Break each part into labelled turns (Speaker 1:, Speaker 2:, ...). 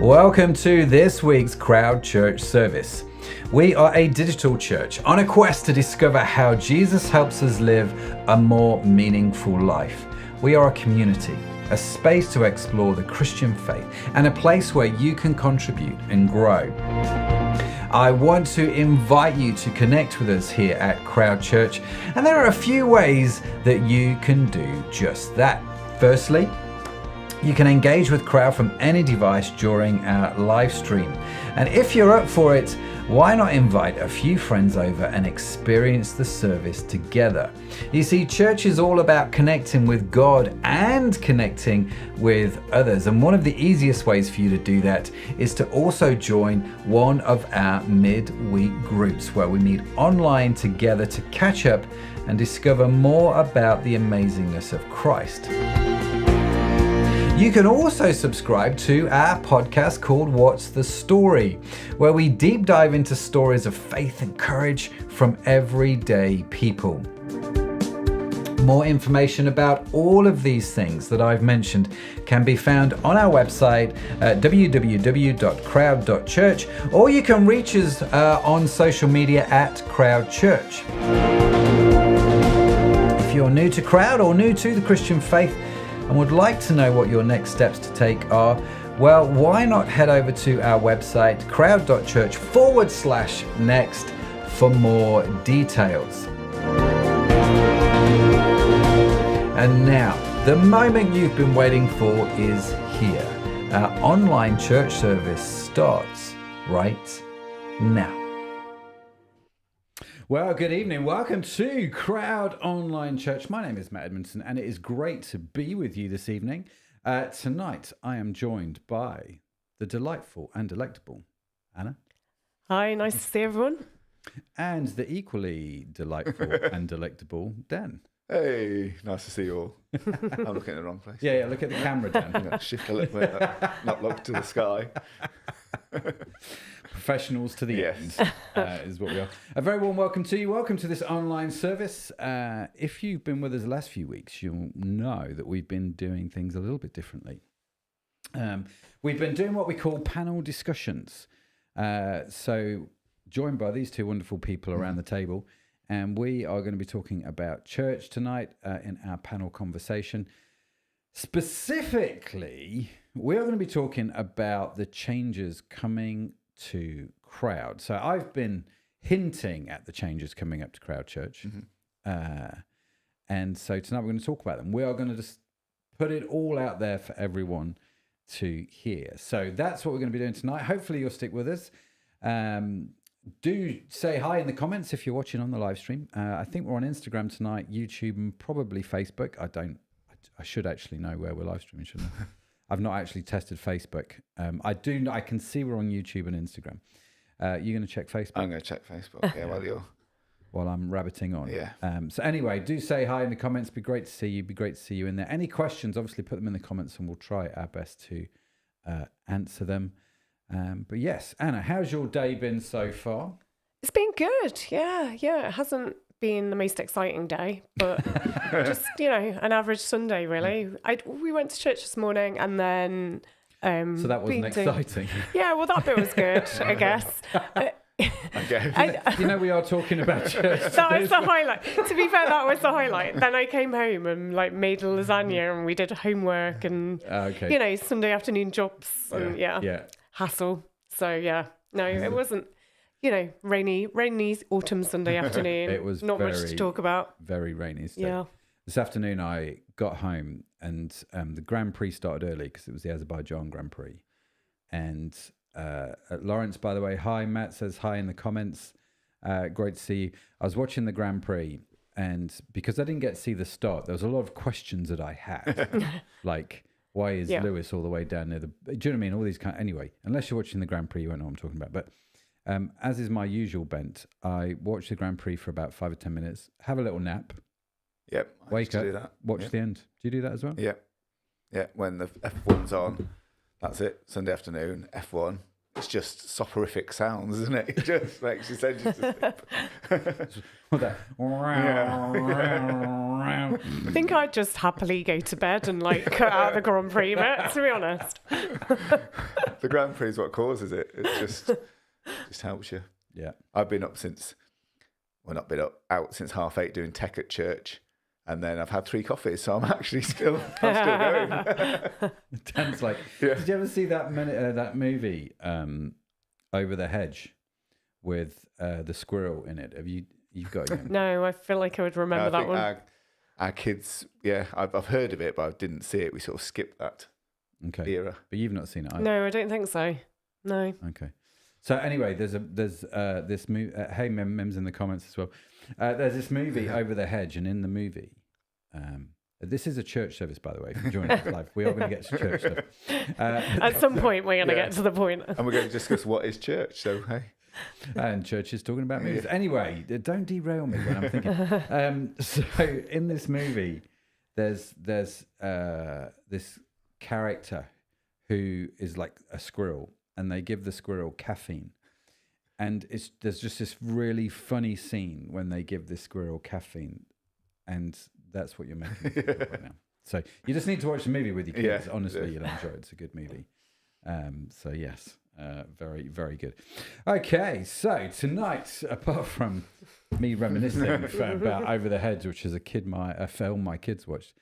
Speaker 1: Welcome to this week's Crowd Church service. We are a digital church on a quest to discover how Jesus helps us live a more meaningful life. We are a community, a space to explore the Christian faith, and a place where you can contribute and grow. I want to invite you to connect with us here at Crowd Church, and there are a few ways that you can do just that. Firstly, you can engage with Crowd from any device during our live stream. And if you're up for it, why not invite a few friends over and experience the service together? You see, church is all about connecting with God and connecting with others. And one of the easiest ways for you to do that is to also join one of our midweek groups where we meet online together to catch up and discover more about the amazingness of Christ. You can also subscribe to our podcast called What's the Story, where we deep dive into stories of faith and courage from everyday people. More information about all of these things that I've mentioned can be found on our website at www.crowd.church, or you can reach us on social media at Crowd Church. If you're new to Crowd or new to the Christian faith, and would like to know what your next steps to take are, well, why not head over to our website, crowd.church/next, for more details. And now, the moment you've been waiting for is here. Our online church service starts right now. Well, good evening. Welcome to Crowd Online Church. My name is Matt Edmundson, and it is great to be with you this evening. Tonight, I am joined by the delightful and delectable Anna.
Speaker 2: Hi, nice to see everyone.
Speaker 1: And the equally delightful and delectable Dan.
Speaker 3: Hey, nice to see you all. I'm looking at the wrong place.
Speaker 1: Yeah, look at the camera, Dan.
Speaker 3: I'm going to shift a little bit, not look to the sky.
Speaker 1: Professionals to the end is what we are. A very warm welcome to you. Welcome to this online service. If you've been with us the last few weeks, you'll know that we've been doing things a little bit differently. We've been doing what we call panel discussions. So joined by these two wonderful people around the table, and we are going to be talking about church tonight in our panel conversation. Specifically, we are going to be talking about the changes coming to Crowd. So I've been hinting at the changes coming up to Crowd Church. And so tonight we're going to talk about them. We are going to just put it all out there for everyone to hear. So that's what we're going to be doing tonight. Hopefully you'll stick with us. Do say hi in the comments if you're watching on the live stream. I think we're on Instagram tonight, YouTube, and probably Facebook. I should actually know where we're live streaming, shouldn't I? I've not actually tested Facebook. I can see we're on YouTube and Instagram. You're going to check Facebook?
Speaker 3: I'm going to check Facebook,
Speaker 1: while I'm rabbiting on.
Speaker 3: Yeah.
Speaker 1: So anyway, do say hi in the comments. Be great to see you. Be great to see you in there. Any questions, obviously put them in the comments and we'll try our best to answer them. But yes, Anna, how's your day been so far?
Speaker 2: It's been good. Yeah. It hasn't been the most exciting day, but just, an average Sunday, really. We went to church this morning and then...
Speaker 1: so that wasn't exciting.
Speaker 2: Yeah, well, that bit was good, I guess.
Speaker 1: We are talking about church.
Speaker 2: That was the highlight. To be fair, that was the highlight. Then I came home and made lasagna and we did homework and, Sunday afternoon jobs and hassle. So it wasn't... rainy autumn Sunday afternoon.
Speaker 1: It was
Speaker 2: not much to talk about.
Speaker 1: Very rainy.
Speaker 2: Yeah.
Speaker 1: This afternoon I got home and the Grand Prix started early because it was the Azerbaijan Grand Prix. And Lawrence, by the way, hi. Matt says hi in the comments. Great to see you. I was watching the Grand Prix, and because I didn't get to see the start, there was a lot of questions that I had. Like, why is Lewis all the way down near the... Do you know what I mean? All these Anyway, unless you're watching the Grand Prix, you won't know what I'm talking about. But as is my usual bent, I watch the Grand Prix for about 5 or 10 minutes, have a little nap.
Speaker 3: Yep.
Speaker 1: Wake up, watch the end. Do you do that as well?
Speaker 3: Yeah. Yeah, when the F1's on, that's it. Sunday afternoon, F1. It's just soporific sounds, isn't it? It just makes you send you to sleep.
Speaker 2: I think I'd just happily go to bed and like cut out the Grand Prix bit, to be honest.
Speaker 3: The Grand Prix is what causes it. It just helps you.
Speaker 1: Yeah.
Speaker 3: I've been up not been out since 8:30 doing tech at church. And then I've had 3 coffees, so I'm still going.
Speaker 1: Dan's like, did you ever see that movie, Over the Hedge, with the squirrel in it? You've got it?
Speaker 2: No, I feel like I would remember that one.
Speaker 3: Our kids, I've heard of it, but I didn't see it. We sort of skipped that era.
Speaker 1: But you've not seen it either?
Speaker 2: No, I don't think so. No.
Speaker 1: Okay. So anyway, there's this movie. Hey, Mim's in the comments as well. There's this movie, Over the Hedge, and in the movie, this is a church service, by the way. If you're joining us live, we are going to get to church stuff.
Speaker 2: At some point, we're going to get to the point.
Speaker 3: And we're going to discuss what is church. So hey.
Speaker 1: And church is talking about movies. Anyway, don't derail me when I'm thinking. So in this movie, there's this character who is like a squirrel, and they give the squirrel caffeine. And there's just this really funny scene when they give this squirrel caffeine, and that's what you're making right now. So you just need to watch the movie with your kids. Yeah, honestly, you'll enjoy it. It's a good movie. So yes, very, very good. Okay, so tonight, apart from me reminiscing about Over the Hedge, which is a film my kids watched,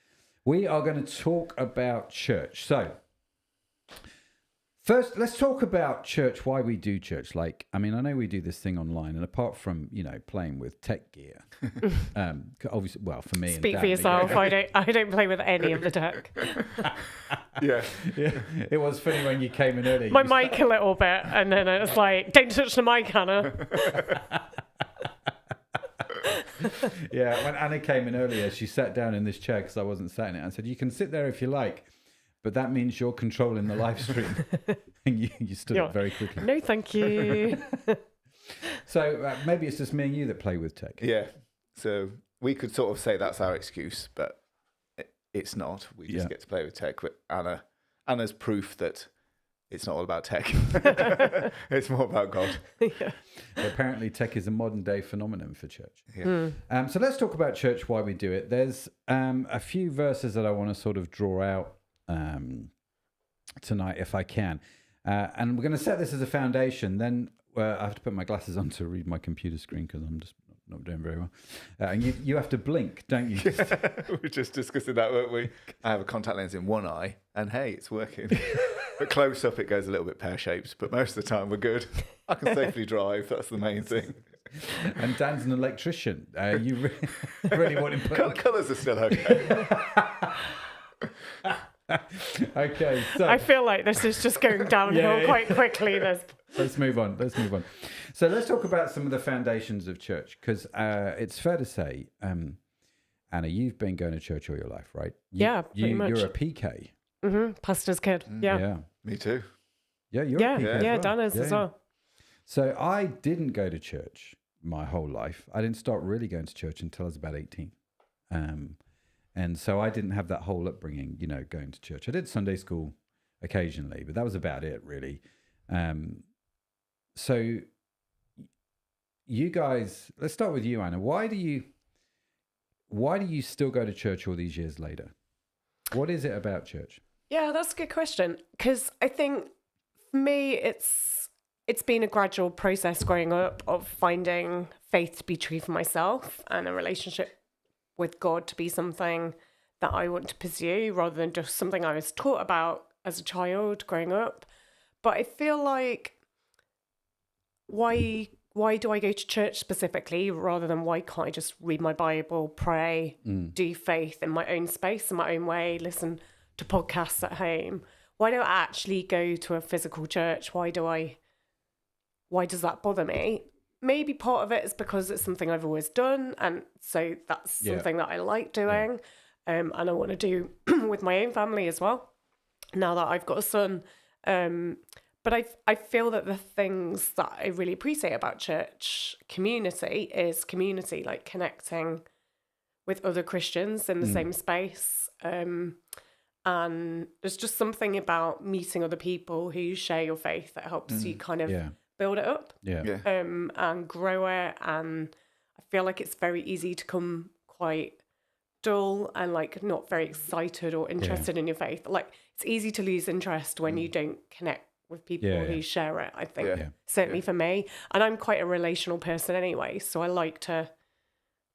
Speaker 1: we are going to talk about church. So first, let's talk about church, why we do church. Like, I mean, I know we do this thing online, and apart from, playing with tech gear, obviously, well, for me.
Speaker 2: Speak for yourself. I don't play with any of the tech.
Speaker 3: Yeah.
Speaker 1: It was funny when you came in early.
Speaker 2: My mic a little bit, and then it's like, don't touch the mic, Hannah.
Speaker 1: Yeah, when Anna came in earlier, she sat down in this chair because I wasn't sat in it, and said, "You can sit there if you like, but that means you're controlling the live stream." And you stood up very quickly.
Speaker 2: No, thank you.
Speaker 1: So maybe it's just me and you that play with tech.
Speaker 3: Yeah. So we could sort of say that's our excuse, but it's not. We just get to play with tech. But Anna's proof that it's not all about tech. It's more about God.
Speaker 2: Yeah.
Speaker 1: Apparently, tech is a modern day phenomenon for church. Yeah. So let's talk about church, why we do it. There's a few verses that I want to sort of draw out tonight, if I can. And we're going to set this as a foundation. Then I have to put my glasses on to read my computer screen because I'm just not doing very well. And you have to blink, don't you?
Speaker 3: We were just discussing that, weren't we? I have a contact lens in one eye, and hey, it's working. But close up, it goes a little bit pear-shaped. But most of the time, we're good. I can safely drive. That's the main thing.
Speaker 1: And Dan's an electrician. You really want him put...
Speaker 3: Colours are still okay.
Speaker 1: Okay, so
Speaker 2: I feel like this is just going downhill quite quickly.
Speaker 1: Let's move on. So let's talk about some of the foundations of church, because it's fair to say, Anna, you've been going to church all your life, right?
Speaker 2: Pretty much.
Speaker 1: You're a PK.
Speaker 2: Mm-hmm. Pastor's kid. Yeah.
Speaker 3: Me too.
Speaker 1: Yeah, you're a PK.
Speaker 2: Yeah, Dan is as well.
Speaker 1: So I didn't go to church my whole life. I didn't start really going to church until I was about 18. And so I didn't have that whole upbringing, going to church. I did Sunday school occasionally, but that was about it, really. So you guys, let's start with you, Anna. Why do you still go to church all these years later? What is it about church?
Speaker 2: Yeah, that's a good question. Because I think for me, it's been a gradual process growing up of finding faith to be true for myself and a relationship with God to be something that I want to pursue rather than just something I was taught about as a child growing up. But I feel like why do I go to church specifically rather than why can't I just read my Bible, pray, do faith in my own space, in my own way, listen to podcasts at home? Why don't I actually go to a physical church? Why does that bother me? Maybe part of it is because it's something I've always done, and so that's something that I like doing, and I want to do with my own family as well, now that I've got a son. But I feel that the things that I really appreciate about church community is community, like connecting with other Christians in the same space. And there's just something about meeting other people who share your faith that helps you kind of build it up and grow it. And I feel like it's very easy to come quite dull and like not very excited or interested in your faith. Like it's easy to lose interest when you don't connect with people who share it, I think. Certainly for me. And I'm quite a relational person anyway, so I like to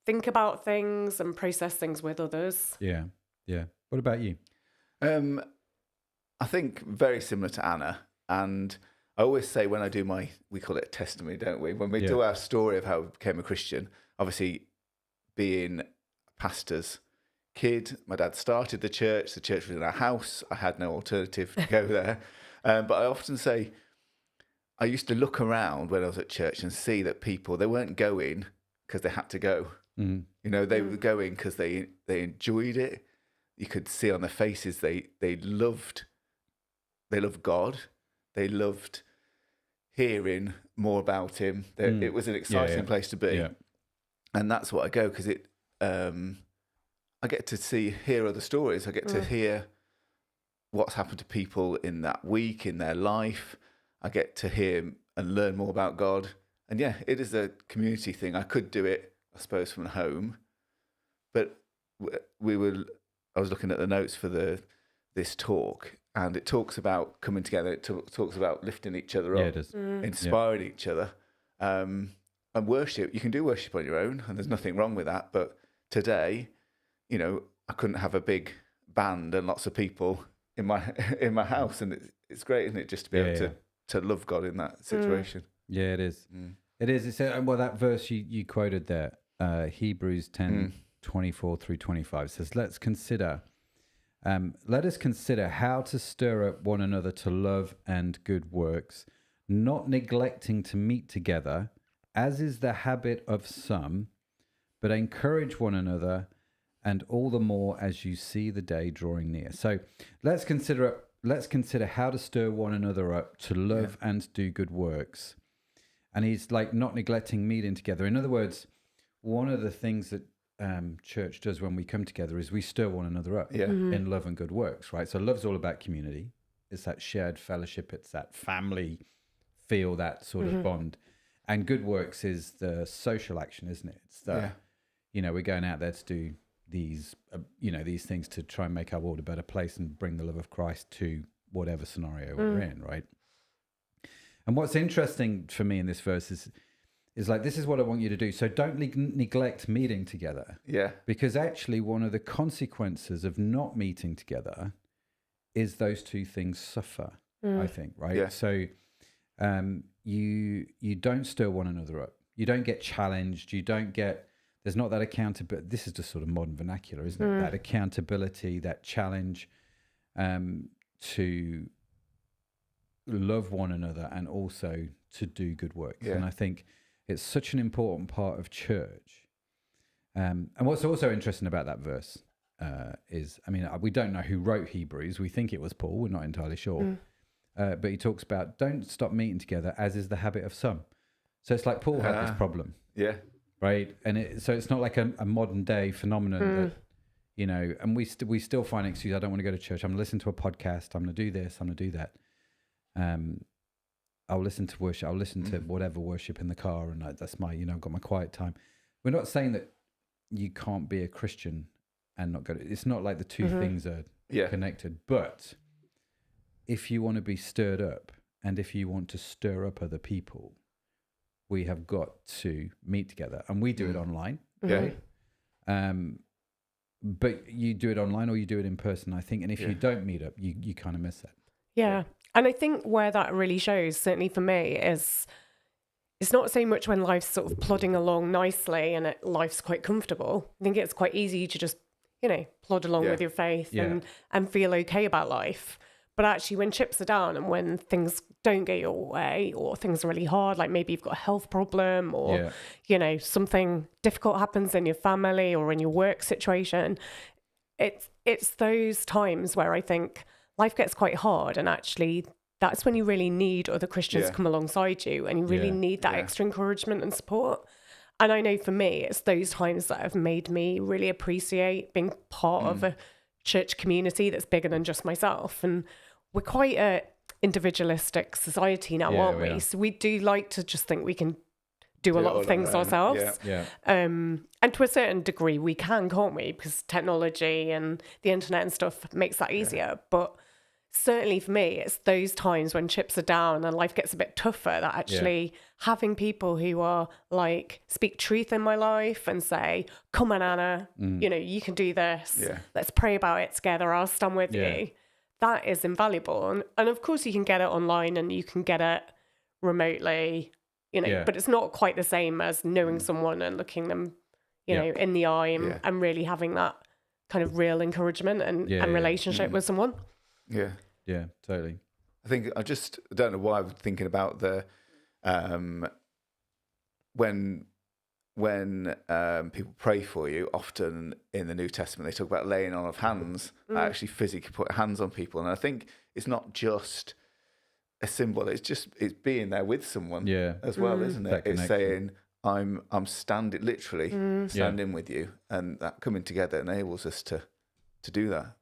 Speaker 2: think about things and process things with others.
Speaker 1: Yeah. What about you?
Speaker 3: I think very similar to Anna. And I always say when I do we call it testimony, don't we? When we do our story of how we became a Christian, obviously being a pastor's kid, my dad started the church was in our house. I had no alternative to go there. But I often say, I used to look around when I was at church and see that people, they weren't going because they had to go. You know, they were going because they enjoyed it. You could see on their faces they loved God. They loved hearing more about him. It was an exciting place to be. And that's what I go, because I get to hear other stories. I get to hear what's happened to people in that week, in their life. I get to hear and learn more about God. And yeah, it is a community thing. I could do it, I suppose, from home. But I was looking at the notes for this talk, and it talks about coming together. It talks about lifting each other up,
Speaker 1: it does.
Speaker 3: Inspiring each other. And worship, you can do worship on your own, and there's nothing wrong with that. But today, you know, I couldn't have a big band and lots of people in my house, and it's great, isn't it, just to be able to love God in that situation.
Speaker 1: Yeah, it is. It is. It's well, that verse you quoted there, Hebrews 10:24 through 25 says, let us consider how to stir up one another to love and good works, not neglecting to meet together, as is the habit of some, but encourage one another, and all the more as you see the day drawing near. So let's consider how to stir one another up to love and do good works. And he's like not neglecting meeting together. In other words, one of the things that church does when we come together is we stir one another up in love and good works, right? So love's all about community. It's that shared fellowship. It's that family feel, that sort of bond. And good works is the social action, isn't it? It's the, you know, we're going out there to do these, these things to try and make our world a better place and bring the love of Christ to whatever scenario we're in, right? And what's interesting for me in this verse is like, this is what I want you to do. So don't neglect meeting together. Yeah. Because actually one of the consequences of not meeting together is those two things suffer, I think, right? Yeah. So you don't stir one another up. You don't get challenged. There's not that accountability. This is just sort of modern vernacular, isn't it? That accountability, that challenge to love one another and also to do good works. And I think it's such an important part of church. And what's also interesting about that verse is, I mean, we don't know who wrote Hebrews. We think it was Paul. We're not entirely sure. But he talks about don't stop meeting together, as is the habit of some. So it's like Paul had this problem. Yeah. Right. And so it's not like a modern day phenomenon that, you know, and we still find excuses. I don't want to go to church. I'm going to listen to a podcast. I'm going to do this. I'm going to do that. I'll listen to worship. I'll listen to whatever worship in the car. And that's my, I've got my quiet time. We're not saying that you can't be a Christian and not go to, it's not like the two things are connected. But if you want to be stirred up and if you want to stir up other people, we have got to meet together, and we do it online. Right? But you do it online or you do it in person, I think. And if you don't meet up, you kind of miss that.
Speaker 2: Yeah. And I think where that really shows, certainly for me, is it's not so much when life's sort of plodding along nicely and life's quite comfortable. I think it's quite easy to just, plod along with your faith and feel okay about life. But actually when chips are down and when things don't go your way or things are really hard, like maybe you've got a health problem or, something difficult happens in your family or in your work situation, it's those times where I think life gets quite hard, and actually that's when you really need other Christians to come alongside you, and you really need that extra encouragement and support. And I know for me, it's those times that have made me really appreciate being part of a church community that's bigger than just myself. And we're quite a individualistic society now, aren't we? So we do like to just think we can do a lot of things ourselves.
Speaker 3: Yeah.
Speaker 2: And to a certain degree, we can't we? Because technology and the internet and stuff makes that easier. Yeah. But certainly for me, it's those times when chips are down and life gets a bit tougher that actually having people who are like, speak truth in my life and say, come on, Anna, you know, you can do this. Yeah. Let's pray about it together. I'll stand with you. That is invaluable. And of course you can get it online and you can get it remotely, you know, but it's not quite the same as knowing someone and looking them, you know, in the eye and really having that kind of real encouragement and relationship with someone.
Speaker 1: Yeah, totally.
Speaker 3: I think I don't know why I was thinking about the when people pray for you, often in the New Testament they talk about laying on of hands. I actually physically put hands on people, and I think it's not just a symbol; it's being there with someone as well, isn't it? It's saying I'm standing standing with you, and that coming together enables us to do that.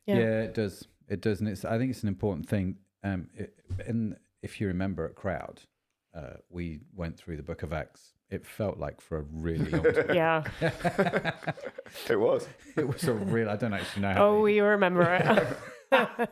Speaker 1: Yeah, it does. It does, and I think it's an important thing. And if you remember at Crowd, we went through the Book of Acts. It felt like for a really long time.
Speaker 2: Yeah.
Speaker 3: It was.
Speaker 1: It was a real, I don't actually know how.
Speaker 2: Oh, we remember it.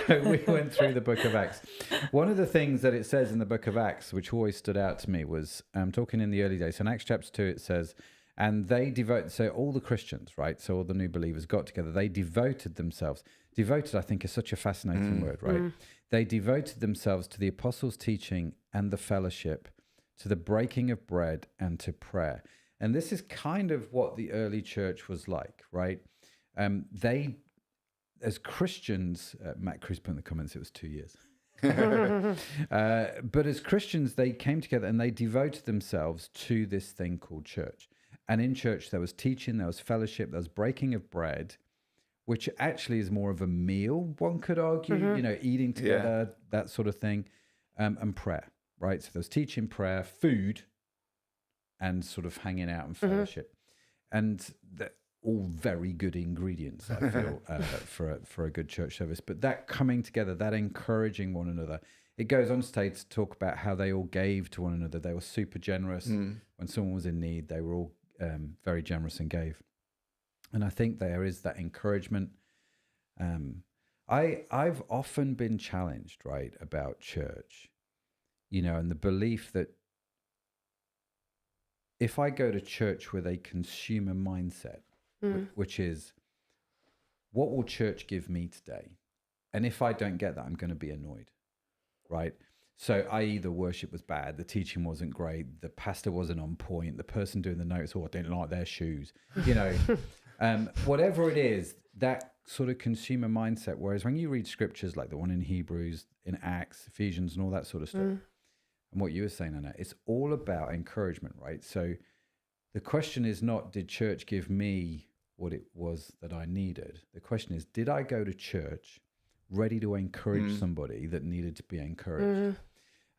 Speaker 1: So we went through the Book of Acts. One of the things that it says in the Book of Acts, which always stood out to me, was talking in the early days. So in Acts chapter 2, it says, and they so all the Christians, right? So all the new believers got together. They devoted themselves. Devoted, I think, is such a fascinating word, right? They devoted themselves to the apostles' teaching and the fellowship, to the breaking of bread and to prayer. And this is kind of what the early church was like, right? They, as Christians, Matt Cruz put in the comments, it was 2 years. But as Christians, they came together and they devoted themselves to this thing called church. And in church, there was teaching, there was fellowship, there was breaking of bread, which actually is more of a meal, one could argue, you know, eating together, that sort of thing, and prayer, right? So there's teaching, prayer, food, and sort of hanging out and fellowship. And all very good ingredients, I feel, for a good church service. But that coming together, that encouraging one another, it goes on to talk about how they all gave to one another. They were super generous. When someone was in need, they were all very generous and gave. And I think there is that encouragement. I've often been challenged, right, about church, you know, and the belief that if I go to church with a consumer mindset, which is, what will church give me today? And if I don't get that, I'm going to be annoyed, right? So i.e. the worship was bad, the teaching wasn't great, the pastor wasn't on point, the person doing the notes, I didn't like their shoes, you know, whatever it is, that sort of consumer mindset. Whereas when you read scriptures like the one in Hebrews, in Acts, Ephesians, and all that sort of stuff, and what you were saying, Anna, it's all about encouragement, right? So the question is not, did church give me what it was that I needed? The question is, did I go to church ready to encourage somebody that needed to be encouraged?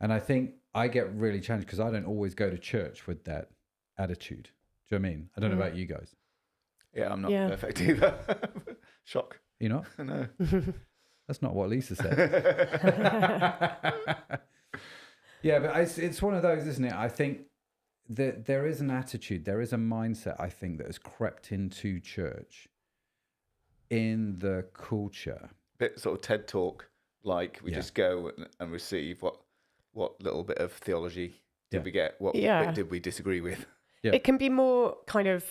Speaker 1: And I think I get really challenged because I don't always go to church with that attitude. Do you know what I mean? I don't know about you guys.
Speaker 3: Yeah, I'm not perfect either. Shock.
Speaker 1: You're not?
Speaker 3: No.
Speaker 1: That's not what Lisa said. Yeah, but it's one of those, isn't it? I think that there is an attitude, there is a mindset, I think, that has crept into church in the culture.
Speaker 3: Bit sort of TED Talk, like we just go and receive what little bit of theology did we get? What bit did we disagree with?
Speaker 2: Yeah. It can be more kind of,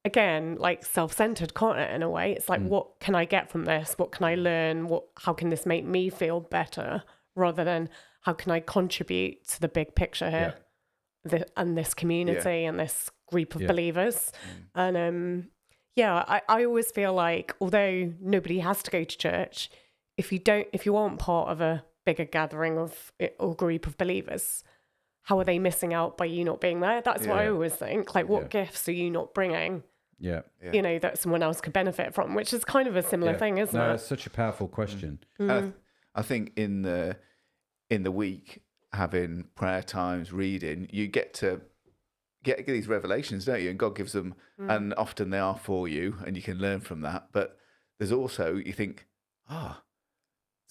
Speaker 2: again, like self-centered, can't it, in a way? It's like, what can I get from this? What can I learn? How can this make me feel better? Rather than how can I contribute to the big picture here and this community and this group of believers? And I always feel like, although nobody has to go to church, if you aren't part of a bigger gathering of or group of believers, how are they missing out by you not being there? That's what I always think. Like, what gifts are you not bringing? You know, that someone else could benefit from, which is kind of a similar thing, isn't it?
Speaker 1: It's such a powerful question.
Speaker 3: I think in the week, having prayer times, reading, you get to get these revelations, don't you? And God gives them, and often they are for you, and you can learn from that. But there's also, you think,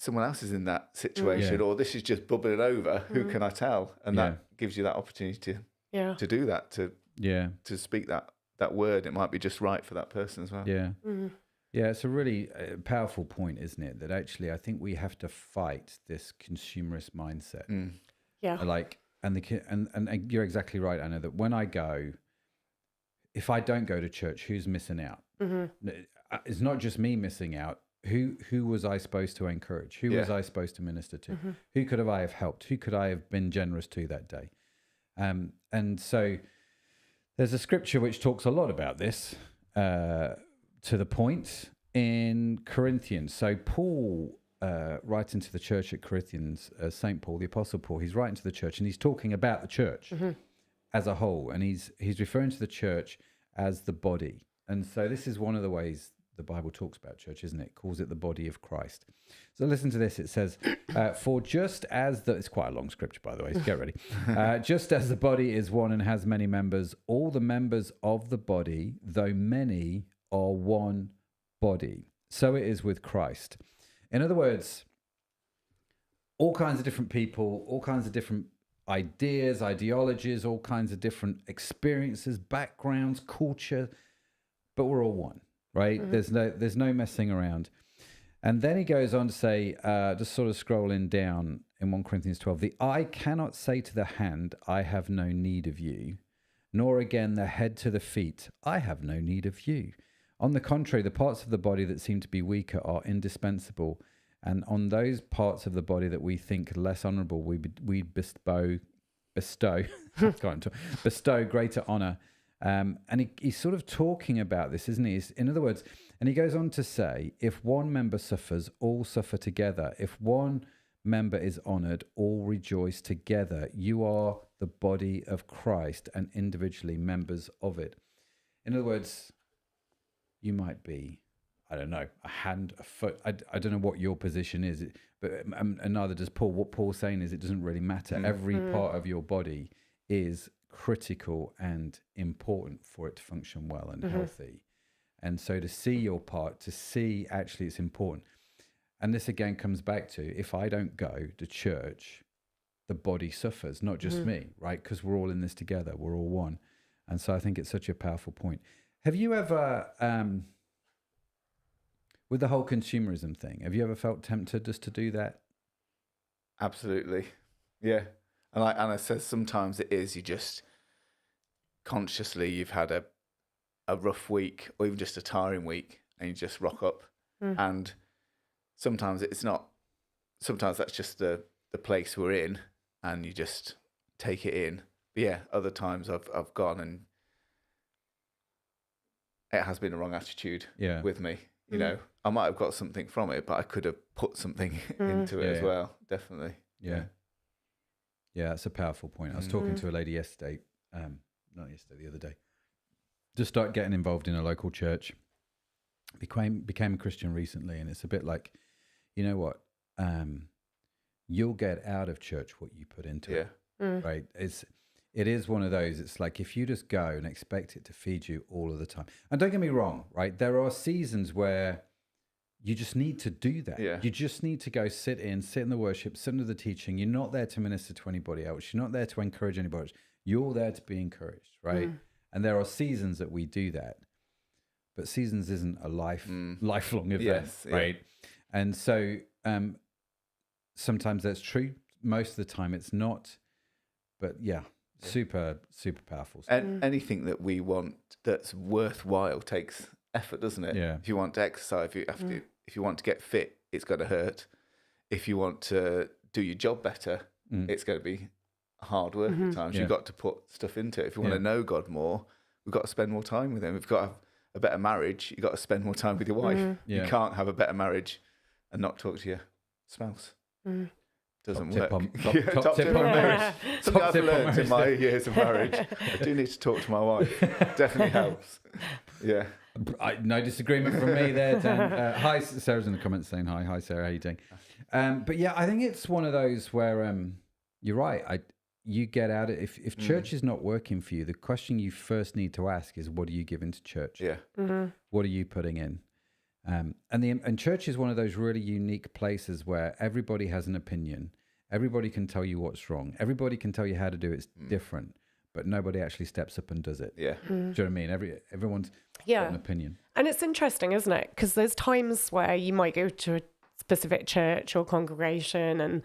Speaker 3: someone else is in that situation, or this is just bubbling over. Who can I tell? And that gives you that opportunity to do that, to speak that word. It might be just right for that person as well.
Speaker 1: Yeah. Yeah, it's a really powerful point, isn't it? That actually, I think we have to fight this consumerist mindset.
Speaker 2: Yeah.
Speaker 1: And you're exactly right, Anna, that when I go, if I don't go to church, who's missing out? It's not just me missing out. Who was I supposed to encourage? Who was I supposed to minister to? Who could I have helped? Who could I have been generous to that day? And so there's a scripture which talks a lot about this, to the point in Corinthians. So Paul, writing to the church at Corinthians, St. Paul, the Apostle Paul, he's writing to the church and he's talking about the church as a whole. And he's referring to the church as the body. And so this is one of the ways the Bible talks about church, isn't it? It calls it the body of Christ. So listen to this. It says, for just as it's quite a long scripture, by the way, so get ready. Just as the body is one and has many members, all the members of the body, though many, are one body. So it is with Christ. In other words, all kinds of different people, all kinds of different ideas, ideologies, all kinds of different experiences, backgrounds, culture, but we're all one. Right? There's no messing around. And then he goes on to say, just sort of scrolling down in 1 Corinthians 12, the eye cannot say to the hand, I have no need of you, nor again the head to the feet, I have no need of you. On the contrary, the parts of the body that seem to be weaker are indispensable, and on those parts of the body that we think less honorable, we bestow greater honor. And he's sort of talking about this, isn't he? In other words, and he goes on to say, if one member suffers, all suffer together. If one member is honored, all rejoice together. You are the body of Christ and individually members of it. In other words, you might be, I don't know, a hand, a foot. I don't know what your position is, but and neither does Paul. What Paul's saying is it doesn't really matter. Every part of your body is critical and important for it to function well and healthy. And so to see your part, to see actually it's important. And this again comes back to, if I don't go to church, the body suffers, not just me, right? Because we're all in this together. We're all one. And so I think it's such a powerful point. Have you ever, with the whole consumerism thing, have you ever felt tempted just to do that?
Speaker 3: Absolutely. Yeah. And like Anna says, sometimes it is, you just consciously, you've had a rough week or even just a tiring week and you just rock up. And sometimes it's not, sometimes that's just the place we're in and you just take it in. But yeah, other times I've gone and it has been a wrong attitude with me. You know, I might have got something from it, but I could have put something into it as well. Definitely.
Speaker 1: Yeah. Yeah, that's a powerful point. I was talking to a lady yesterday, not yesterday, the other day. Just start getting involved in a local church. Became a Christian recently, and it's a bit like, you know what? You'll get out of church what you put into it, right? It is one of those. It's like if you just go and expect it to feed you all of the time. And don't get me wrong, right? There are seasons where you just need to do that. Yeah. You just need to go sit in the worship, sit under the teaching. You're not there to minister to anybody else. You're not there to encourage anybody else. You're there to be encouraged, right? And there are seasons that we do that. But seasons isn't a lifelong event, right? And so sometimes that's true. Most of the time it's not. But yeah, super, super powerful stuff.
Speaker 3: And anything that we want that's worthwhile takes effort, doesn't it? Yeah. If you want to exercise, if you want to get fit, it's going to hurt. If you want to do your job better, it's going to be hard work at times. You've got to put stuff into it. If you want to know God more, we've got to spend more time with him. If you've got to have a better marriage, you've got to spend more time with your wife. You can't have a better marriage and not talk to your spouse. Doesn't work. Top tip on marriage. Something I've learned in my years of marriage. I do need to talk to my wife. Definitely helps. Yeah.
Speaker 1: No disagreement from me there, Dan. Hi, Sarah's in the comments saying hi. Hi, Sarah. How you doing? But yeah, I think it's one of those where you're right. You get out of if church is not working for you, the question you first need to ask is, what are you giving to church?
Speaker 3: Yeah.
Speaker 1: What are you putting in? And church is one of those really unique places where everybody has an opinion. Everybody can tell you what's wrong. Everybody can tell you how to do it. It's different, but nobody actually steps up and does it.
Speaker 3: Yeah.
Speaker 1: Do you know what I mean? Everyone's got an opinion.
Speaker 2: And it's interesting, isn't it? Because there's times where you might go to a specific church or congregation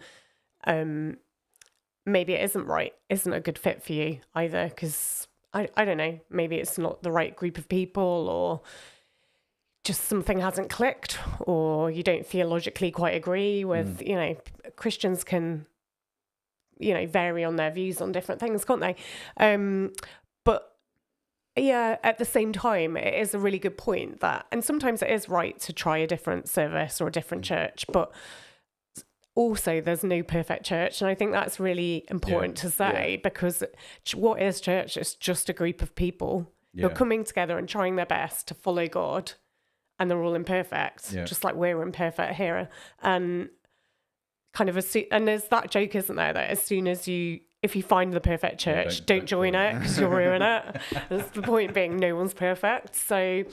Speaker 2: and maybe it isn't a good fit for you either, because I don't know, maybe it's not the right group of people, or just something hasn't clicked, or you don't theologically quite agree with, Christians can, vary on their views on different things, can't they? But yeah, at the same time, it is a really good point and sometimes it is right to try a different service or a different church, but also there's no perfect church. And I think that's really important to say, because what is church? It's just a group of people who are coming together and trying their best to follow God, and they're all imperfect, just like we're imperfect here. And kind of and there's that joke, isn't there, that as soon as if you find the perfect church, don't join it, because you'll ruin it. That's the point being, no one's perfect. So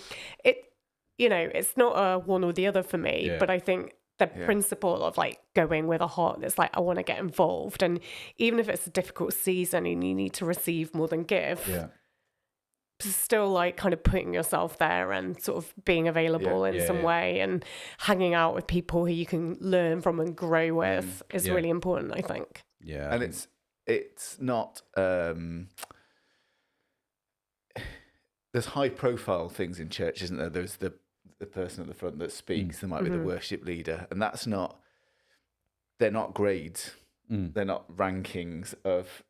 Speaker 2: it's not a one or the other for me, but I think the principle of like going with a heart that's like, I want to get involved. And even if it's a difficult season and you need to receive more than give, still like kind of putting yourself there and sort of being available in some way, and hanging out with people who you can learn from and grow with is really important, I think.
Speaker 3: Yeah. And it's not there's high profile things in church, isn't there? There's the person at the front that speaks, there might be the worship leader, and they're not grades, they're not rankings of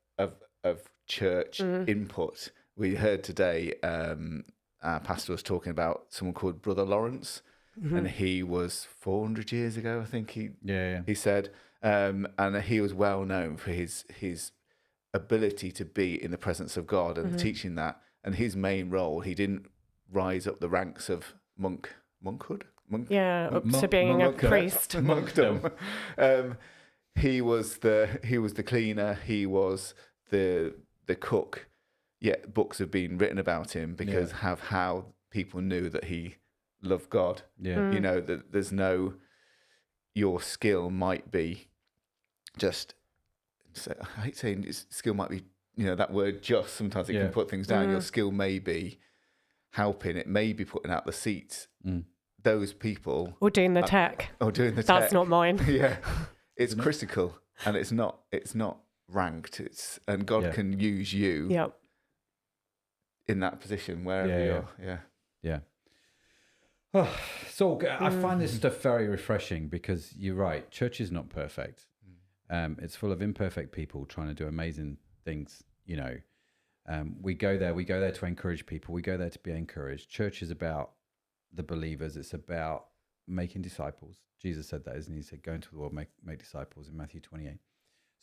Speaker 3: church input. We heard today our pastor was talking about someone called Brother Lawrence, and he was 400 years ago, I think he said, and he was well known for his ability to be in the presence of God and teaching that. And his main role, he didn't rise up the ranks of monkhood,
Speaker 2: to being a priest,
Speaker 3: monkdom. He was the cleaner, he was the cook. Yet books have been written about him because of how people knew that he loved God. Yeah. That there's your skill might be just, I hate saying skill might be, that word just, sometimes it can put things down. Your skill may be helping, it may be putting out the seats. Those people.
Speaker 2: Or doing the tech. That's not mine.
Speaker 3: Yeah. It's critical, and it's not ranked. And God can use you. In that position, wherever you are.
Speaker 1: Yeah. Oh, so I find this stuff very refreshing, because you're right. Church is not perfect. It's full of imperfect people trying to do amazing things. We go there to encourage people. We go there to be encouraged. Church is about the believers. It's about making disciples. Jesus said that, isn't he? He said, go into the world, make disciples in Matthew 28.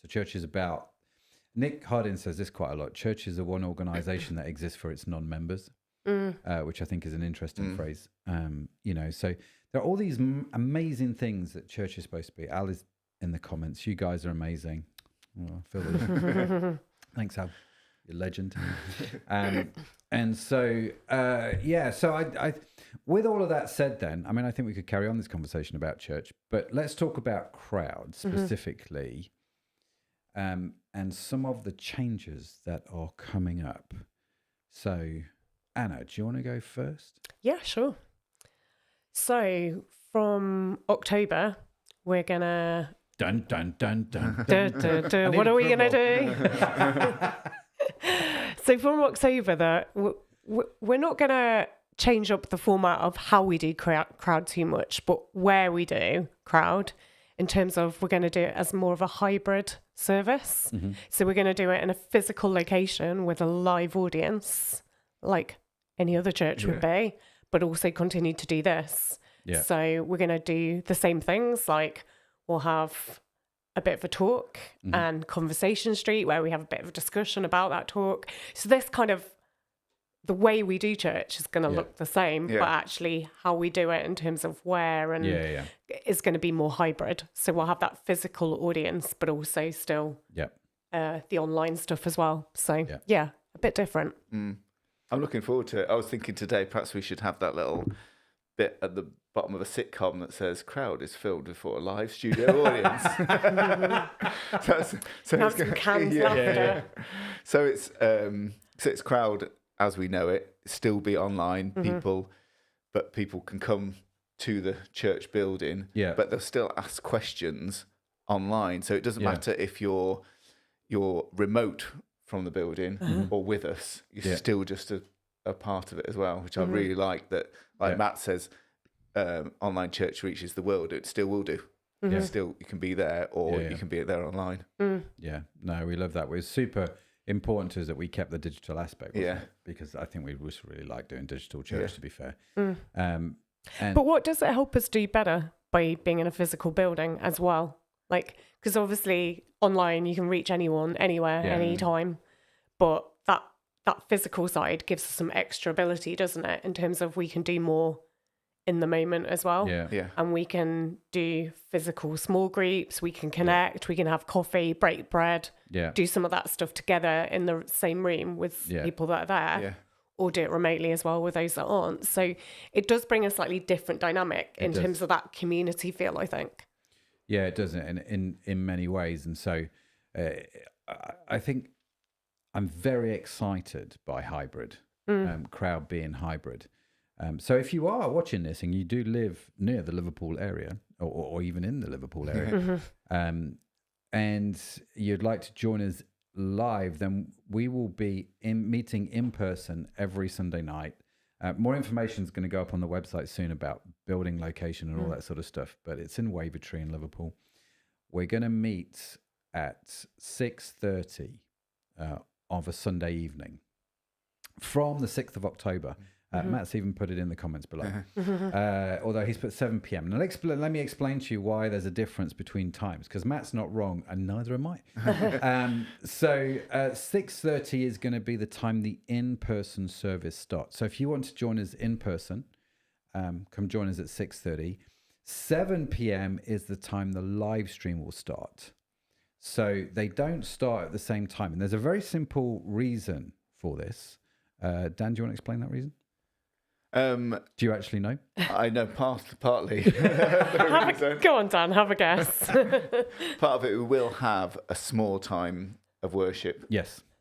Speaker 1: So church is about, Nick Hardin says this quite a lot. Church is the one organization that exists for its non-members, which I think is an interesting phrase. So there are all these amazing things that church is supposed to be. Al is in the comments. You guys are amazing. Oh, I feel really thanks, Al. You're a legend. And so, so I, with all of that said then, I mean, I think we could carry on this conversation about church, but let's talk about crowd specifically. And some of the changes that are coming up. So, Anna, do you want to go first?
Speaker 2: Yeah, sure. So, from October, we're going to...
Speaker 1: Dun, dun, dun, dun.
Speaker 2: What are we going to do? So, from October, we're not going to change up the format of how we do crowd too much, but where we do crowd, in terms of we're going to do it as more of a hybrid service. So we're going to do it in a physical location with a live audience, like any other church would be, but also continue to do this. So we're going to do the same things, like we'll have a bit of a talk and conversation street where we have a bit of a discussion about that talk. So this kind of, the way we do church is going to look the same, but actually how we do it in terms of where and is going to be more hybrid. So we'll have that physical audience, but also still the online stuff as well. So a bit different.
Speaker 3: I'm looking forward to it. I was thinking today, perhaps we should have that little bit at the bottom of a sitcom that says "crowd is filled before a live studio audience." So it's crowd as we know it. Still be online people, but people can come to the church building.
Speaker 1: Yeah.
Speaker 3: But they'll still ask questions online. So it doesn't matter if you're remote from the building or with us. You're still just a part of it as well, which I really like. That, like Matt says, online church reaches the world. It still will do. Still, you can be there, or you can be there online.
Speaker 1: Yeah, no, we love that. It was super important to us that we kept the digital aspect. Because I think we just really like doing digital church. To be fair,
Speaker 2: but what does it help us do better by being in a physical building as well? Like, because obviously online you can reach anyone, anywhere, anytime, but that physical side gives us some extra ability, doesn't it? In terms of we can do more in the moment as well. And we can do physical small groups, we can connect, we can have coffee, break bread, do some of that stuff together in the same room with people that are there, or do it remotely as well with those that aren't. So it does bring a slightly different dynamic in terms of that community feel, I think.
Speaker 1: Yeah, it does, in many ways. And so I think I'm very excited by hybrid, crowd being hybrid. So if you are watching this and you do live near the Liverpool area, or even in the Liverpool area, and you'd like to join us live, then we will be meeting in person every Sunday night. More information is going to go up on the website soon about building location and all that sort of stuff, but it's in Wavertree in Liverpool. We're going to meet at 6:30 of a Sunday evening from the 6th of October. Matt's even put it in the comments below. Although he's put 7 p.m. Now let me explain to you why there's a difference between times, because Matt's not wrong and neither am I. So 6:30 is going to be the time the in-person service starts. So if you want to join us in person, come join us at 6:30. 7 p.m. is the time the live stream will start. So they don't start at the same time. And there's a very simple reason for this. Dan, do you want to explain that reason? Do you actually know?
Speaker 3: I know partly.
Speaker 2: Go on, Dan, have a guess.
Speaker 3: Part of it, we will have a small time of worship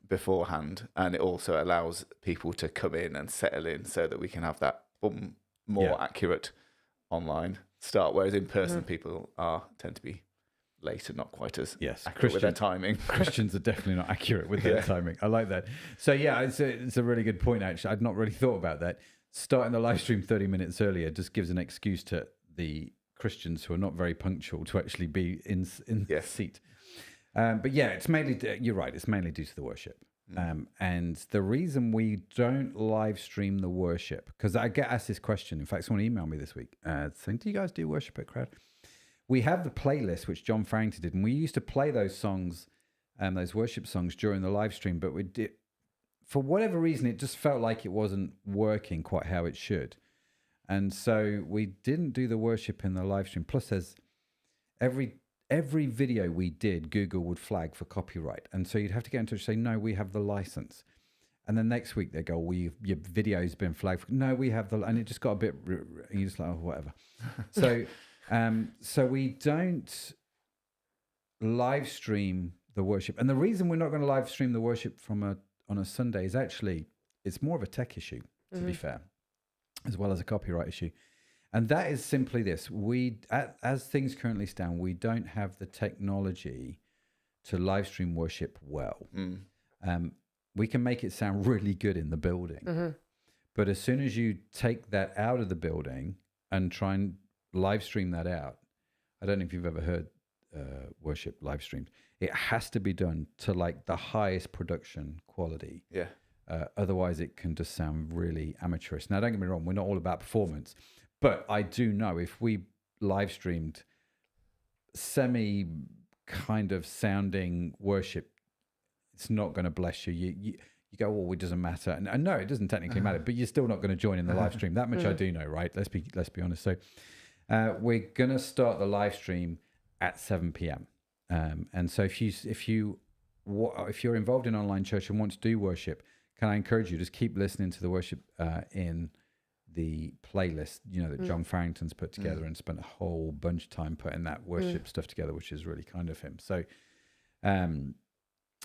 Speaker 3: beforehand, and it also allows people to come in and settle in so that we can have that more accurate online start, whereas in person people tend to be late and not quite as accurate with their timing.
Speaker 1: Christians are definitely not accurate with their timing. I like that. So it's a really good point, actually. I'd not really thought about that. Starting the live stream 30 minutes earlier just gives an excuse to the Christians who are not very punctual to actually be in the seat. But it's mainly, you're right, it's mainly due to the worship. And the reason we don't live stream the worship, because I get asked this question. In fact, someone emailed me this week saying, do you guys do worship at Crowd? We have the playlist, which John Farrington did, and we used to play those songs, those worship songs during the live stream, but we did, for whatever reason, it just felt like it wasn't working quite how it should. And so we didn't do the worship in the live stream. Plus, there's every video we did, Google would flag for copyright. And so you'd have to get in touch and say, no, we have the license. And then next week they go, your video's been flagged. No, we have the, and it just got a bit, and you're just like, oh, whatever. So, so we don't live stream the worship. And the reason we're not going to live stream the worship on a Sunday is actually, it's more of a tech issue, to be fair, as well as a copyright issue. And that is simply this. As things currently stand, we don't have the technology to live stream worship well. We can make it sound really good in the building. But as soon as you take that out of the building and try and live stream that out, I don't know if you've ever heard worship live streamed. It has to be done to like the highest production quality. Otherwise, it can just sound really amateurish. Now, don't get me wrong, we're not all about performance. But I do know if we live streamed semi kind of sounding worship, it's not going to bless you. You go, oh, it doesn't matter. And no, it doesn't technically matter, but you're still not going to join in the live stream. That much I do know, right? Let's be honest. So we're going to start the live stream at 7 p.m. And so if you're involved in online church and want to do worship, can I encourage you, just keep listening to the worship in the playlist, that John Farrington's put together and spent a whole bunch of time putting that worship stuff together, which is really kind of him. So,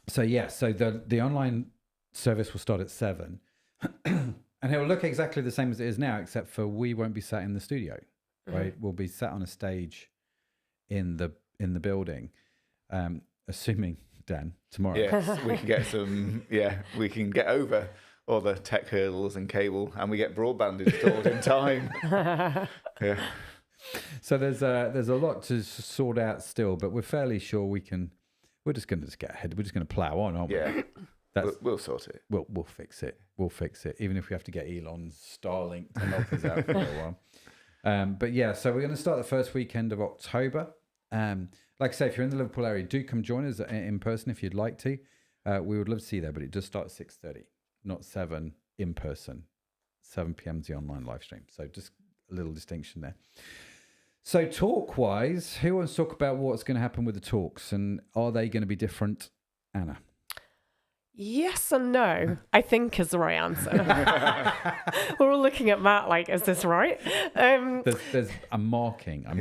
Speaker 1: so the online service will start at 7, and it will look exactly the same as it is now, except for we won't be sat in the studio, right? We'll be sat on a stage in the building, assuming, Dan, tomorrow.
Speaker 3: Yes, we can get we can get over all the tech hurdles and cable, and we get broadband installed in time. Yeah.
Speaker 1: So there's a lot to sort out still, but we're fairly sure we can. We're just going to get ahead. We're just going to plow on, aren't we?
Speaker 3: Yeah. We'll sort it.
Speaker 1: We'll fix it. We'll fix it, even if we have to get Elon's Starlink to help us out for a while. But yeah, so we're going to start the first weekend of October. Like I say, if you're in the Liverpool area, do come join us in person if you'd like to. We would love to see you there, but it does start at 6:30, not 7 in person. 7 p.m. is the online live stream. So just a little distinction there. So talk-wise, who wants to talk about what's going to happen with the talks, and are they going to be different, Anna?
Speaker 2: Yes and no, I think is the right answer. We're all looking at Matt like, is this right?
Speaker 1: There's a marking. I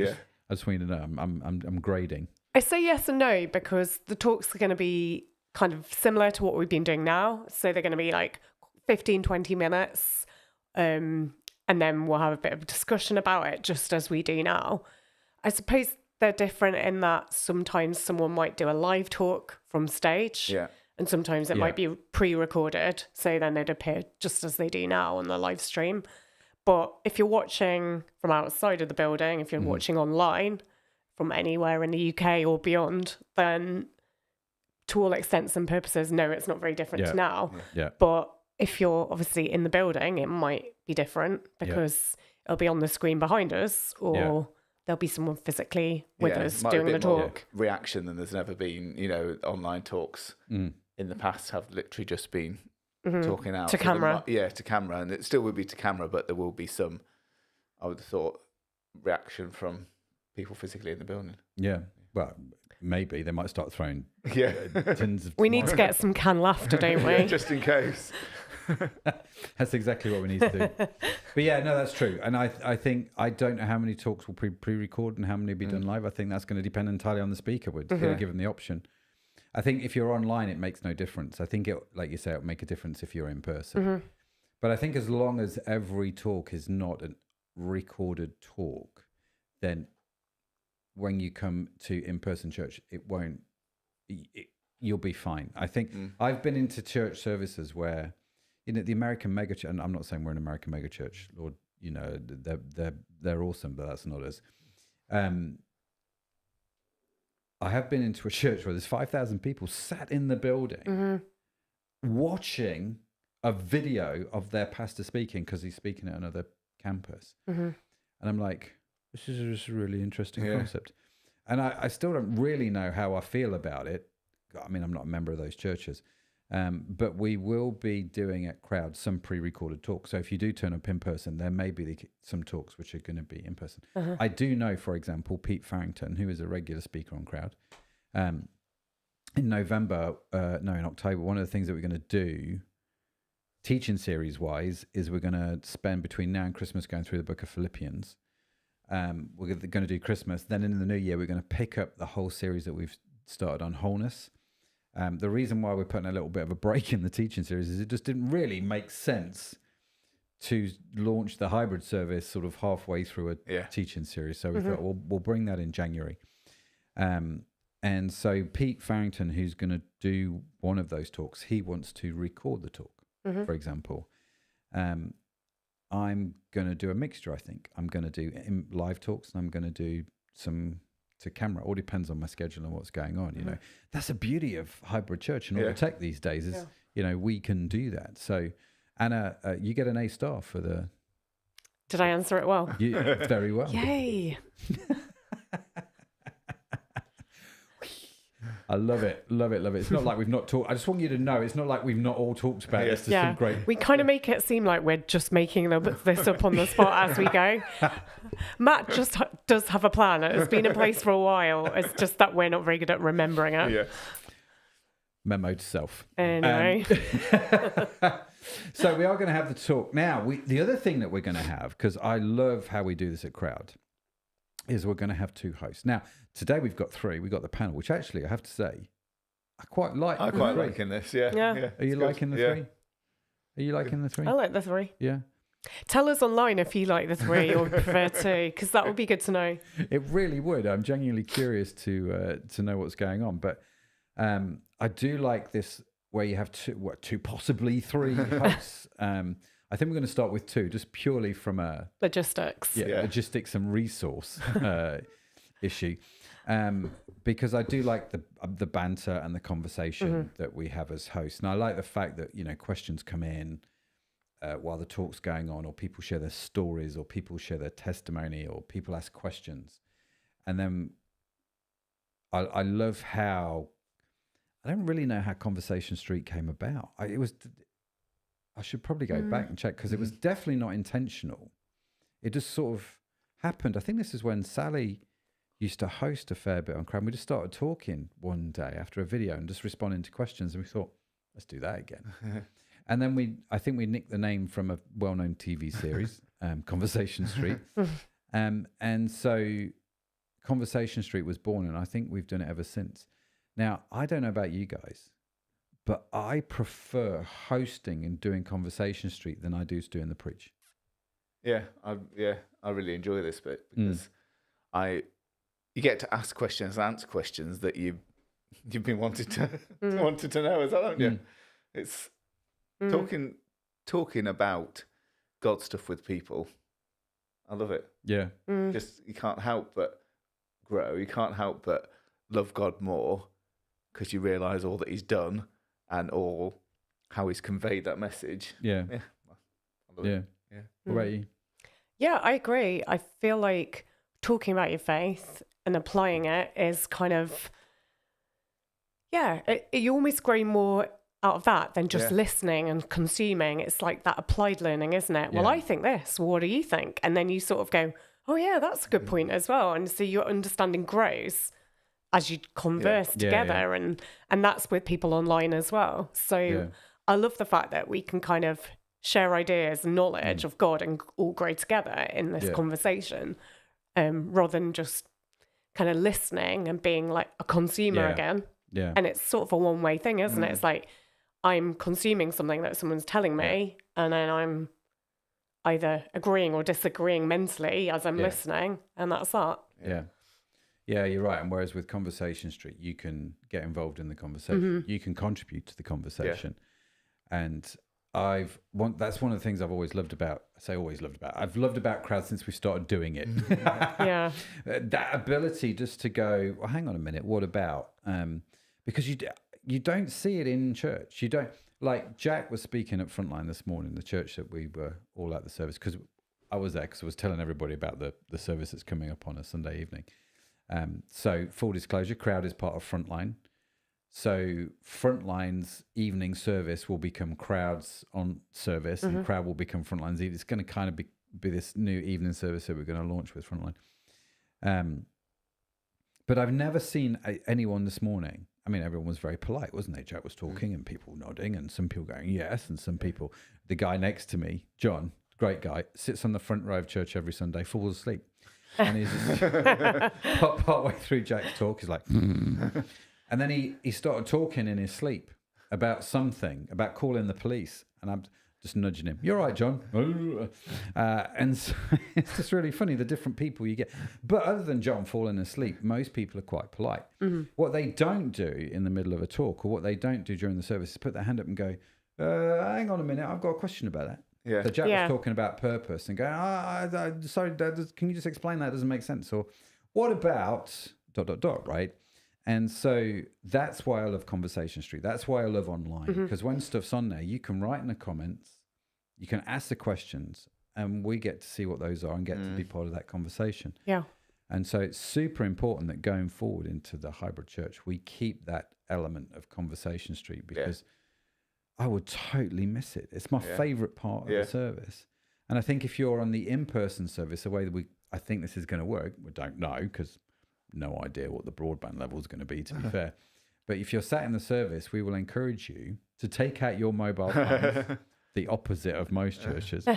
Speaker 1: just want you to know, I'm grading.
Speaker 2: I say yes and no because the talks are going to be kind of similar to what we've been doing now. So they're going to be like 15, 20 minutes. And then we'll have a bit of a discussion about it, just as we do now. I suppose they're different in that sometimes someone might do a live talk from stage.
Speaker 3: Yeah.
Speaker 2: And sometimes it might be pre-recorded. So then it'd appear just as they do now on the live stream. But if you're watching from outside of the building, if you're watching online from anywhere in the UK or beyond, then to all extents and purposes, no, it's not very different to now.
Speaker 1: Yeah.
Speaker 2: But if you're obviously in the building, it might be different because it'll be on the screen behind us, or there'll be someone physically with us doing the talk.
Speaker 3: Reaction than there's never been. Online talks in the past have literally just been talking out
Speaker 2: to camera.
Speaker 3: To camera, and it still will be to camera, but there will be some, I would have thought, reaction from people physically in the building.
Speaker 1: Yeah, well, maybe they might start throwing tins of.
Speaker 2: We need to get some canned laughter, don't we?
Speaker 3: Just in case.
Speaker 1: That's exactly what we need to do. But yeah, no, that's true. And I think I don't know how many talks will pre-record and how many will be done live. I think that's going to depend entirely on the speaker. We're going to give them the option. I think if you're online, it makes no difference. I think it, like you say, it'll make a difference if you're in person. But I think as long as every talk is not a recorded talk, then when you come to in-person church, you'll be fine. I think I've been into church services where, the American megachurch, and I'm not saying we're an American megachurch, Lord, they're awesome, but that's not us. I have been into a church where there's 5,000 people sat in the building watching a video of their pastor speaking because he's speaking at another campus. And I'm like, this is just a really interesting concept. And I still don't really know how I feel about it. I mean, I'm not a member of those churches. But we will be doing at Crowd some pre-recorded talks. So if you do turn up in person, there may be some talks which are going to be in person. I do know, for example, Pete Farrington, who is a regular speaker on Crowd, in October, one of the things that we're going to do, teaching series-wise, is we're going to spend between now and Christmas going through the book of Philippians. We're going to do Christmas. Then in the new year, we're going to pick up the whole series that we've started on wholeness. The reason why we're putting a little bit of a break in the teaching series is it just didn't really make sense to launch the hybrid service sort of halfway through a teaching series. So we thought we'll bring that in January. And so Pete Farrington, who's going to do one of those talks, he wants to record the talk, for example. I'm going to do a mixture, I think. I'm going to do live talks and I'm going to do some to camera. All depends on my schedule and what's going on. That's the beauty of hybrid church and all the tech these days is we can do that. So Anna, you get an A star for the.
Speaker 2: Did I answer it well?
Speaker 1: Very well.
Speaker 2: Yay.
Speaker 1: I love it. It's not like we've not talked. I just want you to know, it's not like we've not all talked about this.
Speaker 2: Yeah,
Speaker 1: great.
Speaker 2: We kind of make it seem like we're just making this up on the spot as we go. Matt just does have a plan. It's been in place for a while. It's just that we're not very good at remembering it.
Speaker 3: Yeah.
Speaker 1: Memo to self.
Speaker 2: Anyway.
Speaker 1: So we are going to have the talk. Now, the other thing that we're going to have, because I love how we do this at Crowd, is we're going to have 2 hosts. Now, today we've got 3. We've got the panel, which actually, I have to say, I quite like.
Speaker 3: I quite liking this, yeah.
Speaker 1: Are you liking the 3? Are you liking the 3?
Speaker 2: I like the 3.
Speaker 1: Yeah.
Speaker 2: Tell us online if you like the 3 or prefer 2, because that would be good to know.
Speaker 1: It really would. I'm genuinely curious to know what's going on. But I do like this where you have 2, possibly 3 hosts. I think we're going to start with 2, just purely from a
Speaker 2: logistics
Speaker 1: and resource issue. Because I do like the banter and the conversation that we have as hosts. And I like the fact that, questions come in while the talk's going on, or people share their stories, or people share their testimony, or people ask questions. And then I love how, I don't really know how Conversation Street came about. I should probably go back and check, because it was definitely not intentional. It just sort of happened. I think this is when Sally used to host a fair bit on Crowd. We just started talking one day after a video and just responding to questions, and we thought, let's do that again. And then I think we nicked the name from a well-known TV series, Conversation Street. And so Conversation Street was born, and I think we've done it ever since. Now, I don't know about you guys, but I prefer hosting and doing Conversation Street than I do doing the preach.
Speaker 3: I really enjoy this bit, because you get to ask questions and answer questions that you've been wanted to know as well, haven't you? It's talking about God stuff with people. I love it.
Speaker 1: Yeah.
Speaker 3: Just, you can't help but grow. You can't help but love God more, because you realise all that He's done and all how He's conveyed that message.
Speaker 1: Yeah.
Speaker 3: I love it.
Speaker 1: Yeah. What about you?
Speaker 2: Yeah, I agree. I feel like talking about your faith and applying it is kind of, you almost grow more out of that than just listening and consuming. It's like that applied learning, isn't it? Well, I think this. What do you think? And then you sort of go, oh yeah, that's a good point as well. And so your understanding grows as you converse together, and that's with people online as well. So I love the fact that we can kind of share ideas and knowledge of God and all grow together in this conversation, rather than just kind of listening and being like a consumer again. Yeah. And it's sort of a one-way thing, isn't it? It's like, I'm consuming something that someone's telling me, and then I'm either agreeing or disagreeing mentally as I'm listening, and that's that.
Speaker 1: Yeah, you're right. And whereas with Conversation Street, you can get involved in the conversation, you can contribute to the conversation, and that's one of the things I've always loved about. I've loved about Crowd since we started doing it. That ability just to go, well, hang on a minute, what about? Because you don't see it in church. You don't, like Jack was speaking at Frontline this morning, the church that we were all at the service, because I was there, because I was telling everybody about the service that's coming up on a Sunday evening. So full disclosure, Crowd is part of Frontline. So Frontline's evening service will become Crowd's on service, and Crowd will become Frontline's evening. It's going to kind of be this new evening service that we're going to launch with Frontline. But I've never seen anyone this morning. I mean, everyone was very polite, wasn't they? Jack was talking and people nodding, and some people going yes, and some people. The guy next to me, John, great guy, sits on the front row of church every Sunday, falls asleep, and he's just part way through Jack's talk, he's like, and then he started talking in his sleep about something, about calling the police, and I'm just nudging him. You're right, John. And so it's just really funny, the different people you get. But other than John falling asleep, most people are quite polite. What they don't do in the middle of a talk, or what they don't do during the service, is put their hand up and go, hang on a minute, I've got a question about that. So Jack was talking about purpose and going, sorry, can you just explain that? It doesn't make sense. Or what about ... right? And so that's why I love Conversation Street. That's why I love online, because when stuff's on there, you can write in the comments, you can ask the questions, and we get to see what those are and get to be part of that conversation. Yeah. And so it's super important that going forward into the hybrid church, we keep that element of Conversation Street, because I would totally miss it. It's my favorite part of the service. And I think if you're on the in-person service, the way that I think this is going to work, we don't know, because no idea what the broadband level is going to be, to be fair. But if you're sat in the service, we will encourage you to take out your mobile phone the opposite of most churches.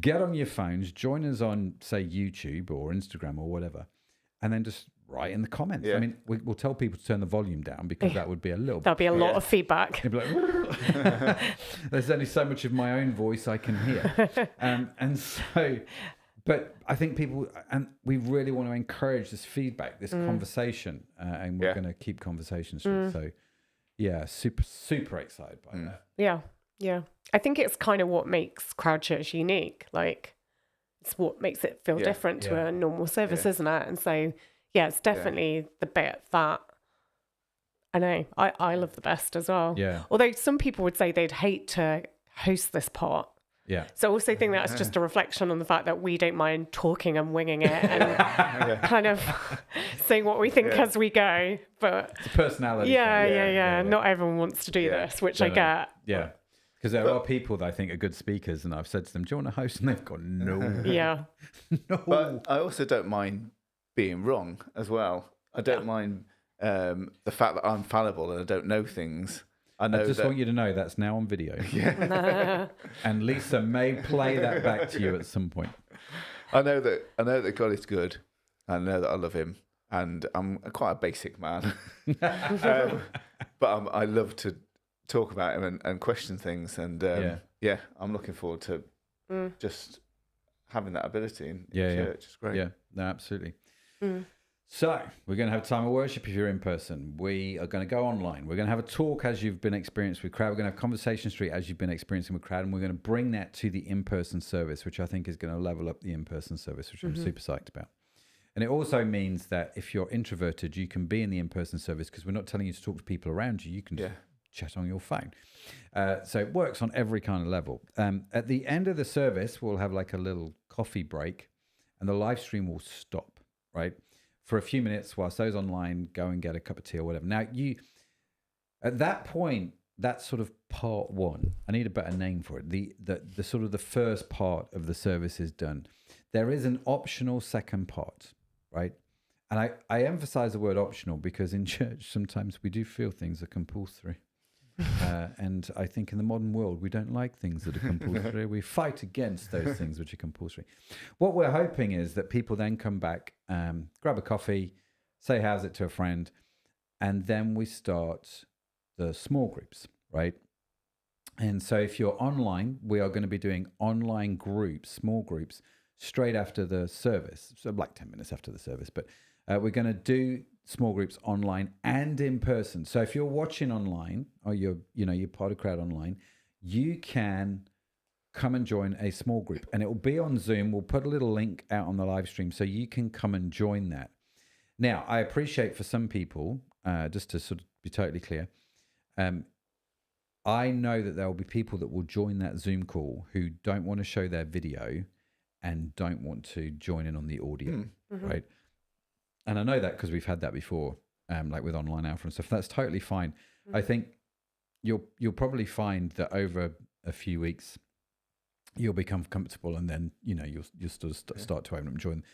Speaker 1: Get on your phones, join us on, say, YouTube or Instagram or whatever, and then just write in the comments. I mean, we'll tell people to turn the volume down because that would be a little.
Speaker 2: There'll be a lot of feedback.
Speaker 1: Be like, there's only so much of my own voice I can hear, and so. But I think people, and we really want to encourage this feedback, this conversation, and we're going to keep conversations through. So, yeah, super excited by that.
Speaker 2: Yeah. I think it's kind of what makes Crowd Church unique. Like, it's what makes it feel different to a normal service, isn't it? And so, yeah, it's definitely the bit that I know I love the best as well.
Speaker 1: Yeah.
Speaker 2: Although some people would say they'd hate to host this part.
Speaker 1: Yeah.
Speaker 2: So I also think that's just a reflection on the fact that we don't mind talking and winging it and kind of saying what we think as we go. But
Speaker 1: it's a personality.
Speaker 2: Yeah. Not everyone wants to do this, which I get.
Speaker 1: Yeah. Because there are people that I think are good speakers, and I've said to them, "Do you want to host?" And they've gone, "No."
Speaker 2: Yeah.
Speaker 1: No.
Speaker 3: But I also don't mind being wrong as well. I don't mind the fact that I'm fallible and I don't know things. I just want you to know that's now on video. Yeah.
Speaker 1: And Lisa may play that back to you at some point.
Speaker 3: I know that God is good. I know that I love him, and I'm quite a basic man. But I love to talk about him and question things, and I'm looking forward to just having that ability in church. It's great.
Speaker 1: Yeah, no, absolutely. So we're going to have time of worship if you're in person. We are going to go online. We're going to have a talk as you've been experienced with Crowd. We're going to have Conversation Street as you've been experiencing with Crowd. And we're going to bring that to the in-person service, which I think is going to level up the in-person service, which I'm super psyched about. And it also means that if you're introverted, you can be in the in-person service because we're not telling you to talk to people around you. You can just chat on your phone. So it works on every kind of level. At the end of the service, we'll have like a little coffee break and the live stream will stop, right? For a few minutes whilst those online go and get a cup of tea or whatever. Now, at that point, that's sort of part one. I need a better name for it. The sort of the first part of the service is done. There is an optional second part, right? And I emphasize the word optional because in church, sometimes we do feel things are compulsory. And I think in the modern world, we don't like things that are compulsory. We fight against those things which are compulsory. What we're hoping is that people then come back, grab a coffee, say how's it to a friend, and then we start the small groups, right? And so if you're online, we are going to be doing online groups, small groups, straight after the service. So like 10 minutes after the service. But we're going to do small groups online and in person. So if you're watching online or you're part of Crowd online, you can come and join a small group and it will be on Zoom. We'll put a little link out on the live stream so you can come and join that. Now, I appreciate for some people, just to sort of be totally clear, I know that there will be people that will join that Zoom call who don't want to show their video and don't want to join in on the audio, right? And I know that because we've had that before, like with Online Alpha and stuff. That's totally fine. I think you'll probably find that over a few weeks, you'll become comfortable, and then you'll start to open up and join.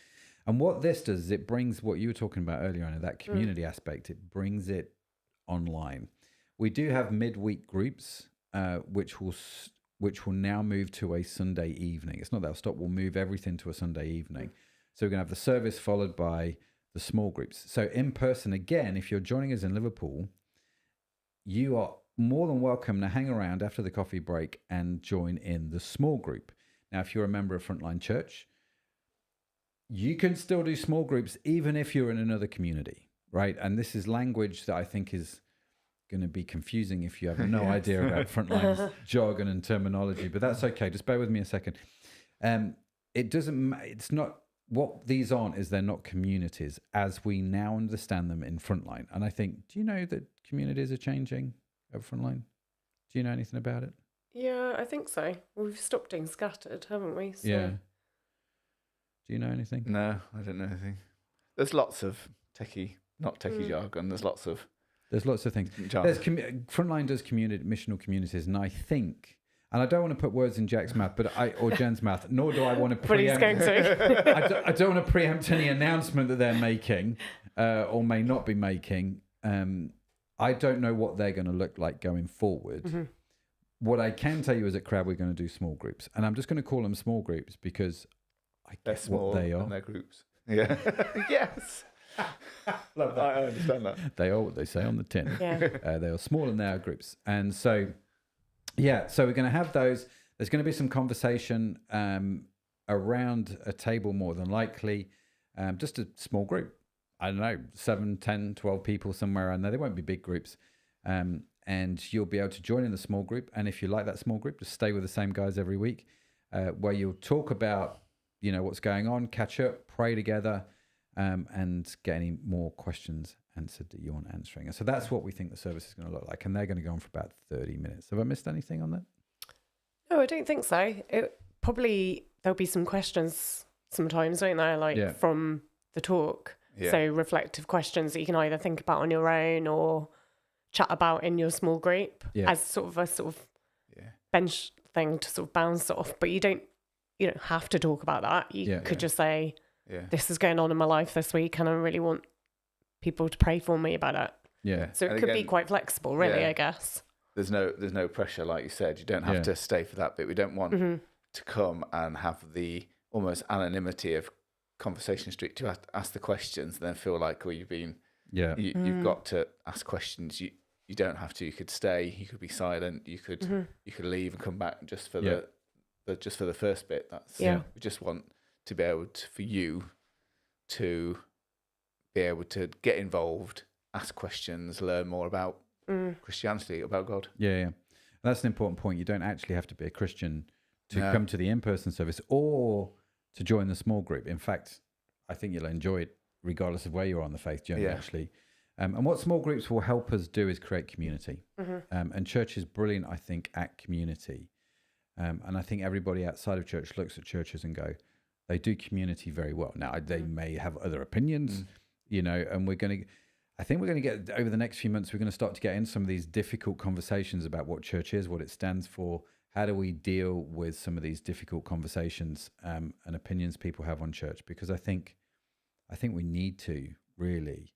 Speaker 1: And what this does is it brings what you were talking about earlier on, that community aspect. It brings it online. We do have midweek groups, which will now move to a Sunday evening. It's not that I'll stop. We'll move everything to a Sunday evening. So we're going to have the service followed by the small groups. So in person, again, if you're joining us in Liverpool, you are more than welcome to hang around after the coffee break and join in the small group. Now, if you're a member of Frontline Church, you can still do small groups even if you're in another community, right? And this is language that I think is going to be confusing if you have no idea about Frontline's jargon and terminology, but that's okay. Just bear with me a second. It's not, what these aren't is they're not communities as we now understand them in Frontline. And I think, do you know that communities are changing at Frontline? Do you know anything about it?
Speaker 2: Yeah, I think so. We've stopped being scattered, haven't we? So.
Speaker 1: Yeah. Do you know anything?
Speaker 3: No, I don't know anything. There's lots of not techie jargon. There's lots of
Speaker 1: things. Frontline does missional communities, and I think, and I don't want to put words in Jack's mouth, or Jen's mouth, nor do I want to preempt.
Speaker 2: But he's going to.
Speaker 1: I don't want to preempt any announcement that they're making, or may not be making. I don't know what they're going to look like going forward. what I can tell you is at Crowd, we're going to do small groups. And I'm just going to call them small groups because I guess what they are.
Speaker 3: And they're groups. Yeah. Yes. Love that. I understand that.
Speaker 1: They are what they say on the tin.
Speaker 2: Yeah.
Speaker 1: They are small and they are groups. And so, so we're going to have those. There's going to be some conversation around a table more than likely. Just a small group. I don't know, 7, 10, 12 people somewhere around there. They won't be big groups. And you'll be able to join in the small group. And if you like that small group, just stay with the same guys every week, where you'll talk about, what's going on, catch up, pray together, and get any more questions answered that you want answering. And so that's what we think the service is going to look like. And they're going to go on for about 30 minutes. Have I missed anything on that?
Speaker 2: No, I don't think so. There'll be some questions sometimes, won't there? From the talk. Yeah. So reflective questions that you can either think about on your own or chat about in your small group as sort of bench thing to sort of bounce off. But you don't have to talk about that. You could just say, this is going on in my life this week and I really want people to pray for me about it. Yeah. So it could be quite flexible, really, I guess.
Speaker 3: There's no pressure, like you said. You don't have to stay for that bit. We don't want to come and have the almost anonymity of Conversation Street to ask the questions and then feel like, you've been, you've got to ask questions. You don't have to. You could stay. You could be silent. You could leave and come back just for the first bit. We just want to be able to, for you to be able to get involved, ask questions, learn more about Christianity, about God. Yeah.
Speaker 1: That's an important point. You don't actually have to be a Christian to come to the in-person service or to join the small group. In fact, I think you'll enjoy it regardless of where you are on the faith journey, actually. And what small groups will help us do is create community. And church is brilliant, I think, at community. And I think everybody outside of church looks at churches and go, they do community very well. Now, they may have other opinions, and I think we're going to get, over the next few months, we're going to start to get in some of these difficult conversations about what church is, what it stands for. How do we deal with some of these difficult conversations and opinions people have on church? Because I think we need to really,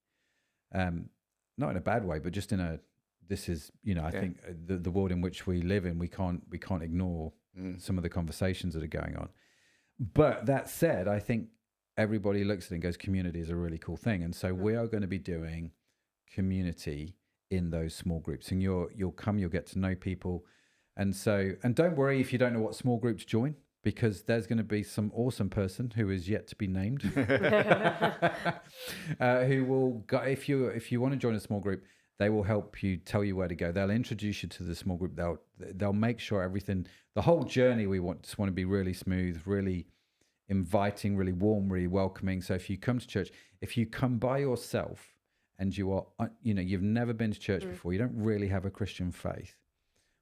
Speaker 1: not in a bad way, but just in a, this is, I think the world in which we live in, we can't ignore some of the conversations that are going on. But that said, I think everybody looks at it and goes, community is a really cool thing. And so we are going to be doing community in those small groups, and you'll get to know people. And don't worry if you don't know what small groups join, because there's going to be some awesome person who is yet to be named, who will go, if you want to join a small group, they will help you, tell you where to go. They'll introduce you to the small group. They'll make sure everything, the whole journey, we want to be really smooth, really inviting, really warm, really welcoming. So if you come to church, if you come by yourself and you are, you've never been to church before, you don't really have a Christian faith,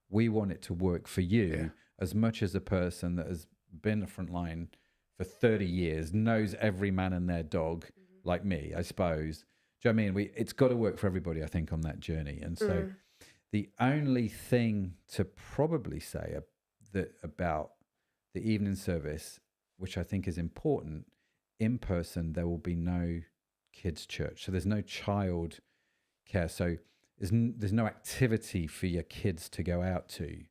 Speaker 1: we want it to work for you as much as a person that has been the front line for 30 years, knows every man and their dog, like me, I suppose. Do you know what I mean? It's got to work for everybody, I think, on that journey. And so the only thing to probably say about the evening service, which I think is important, in person, there will be no kids' church. So there's no child care. So there's no activity for your kids to go out to.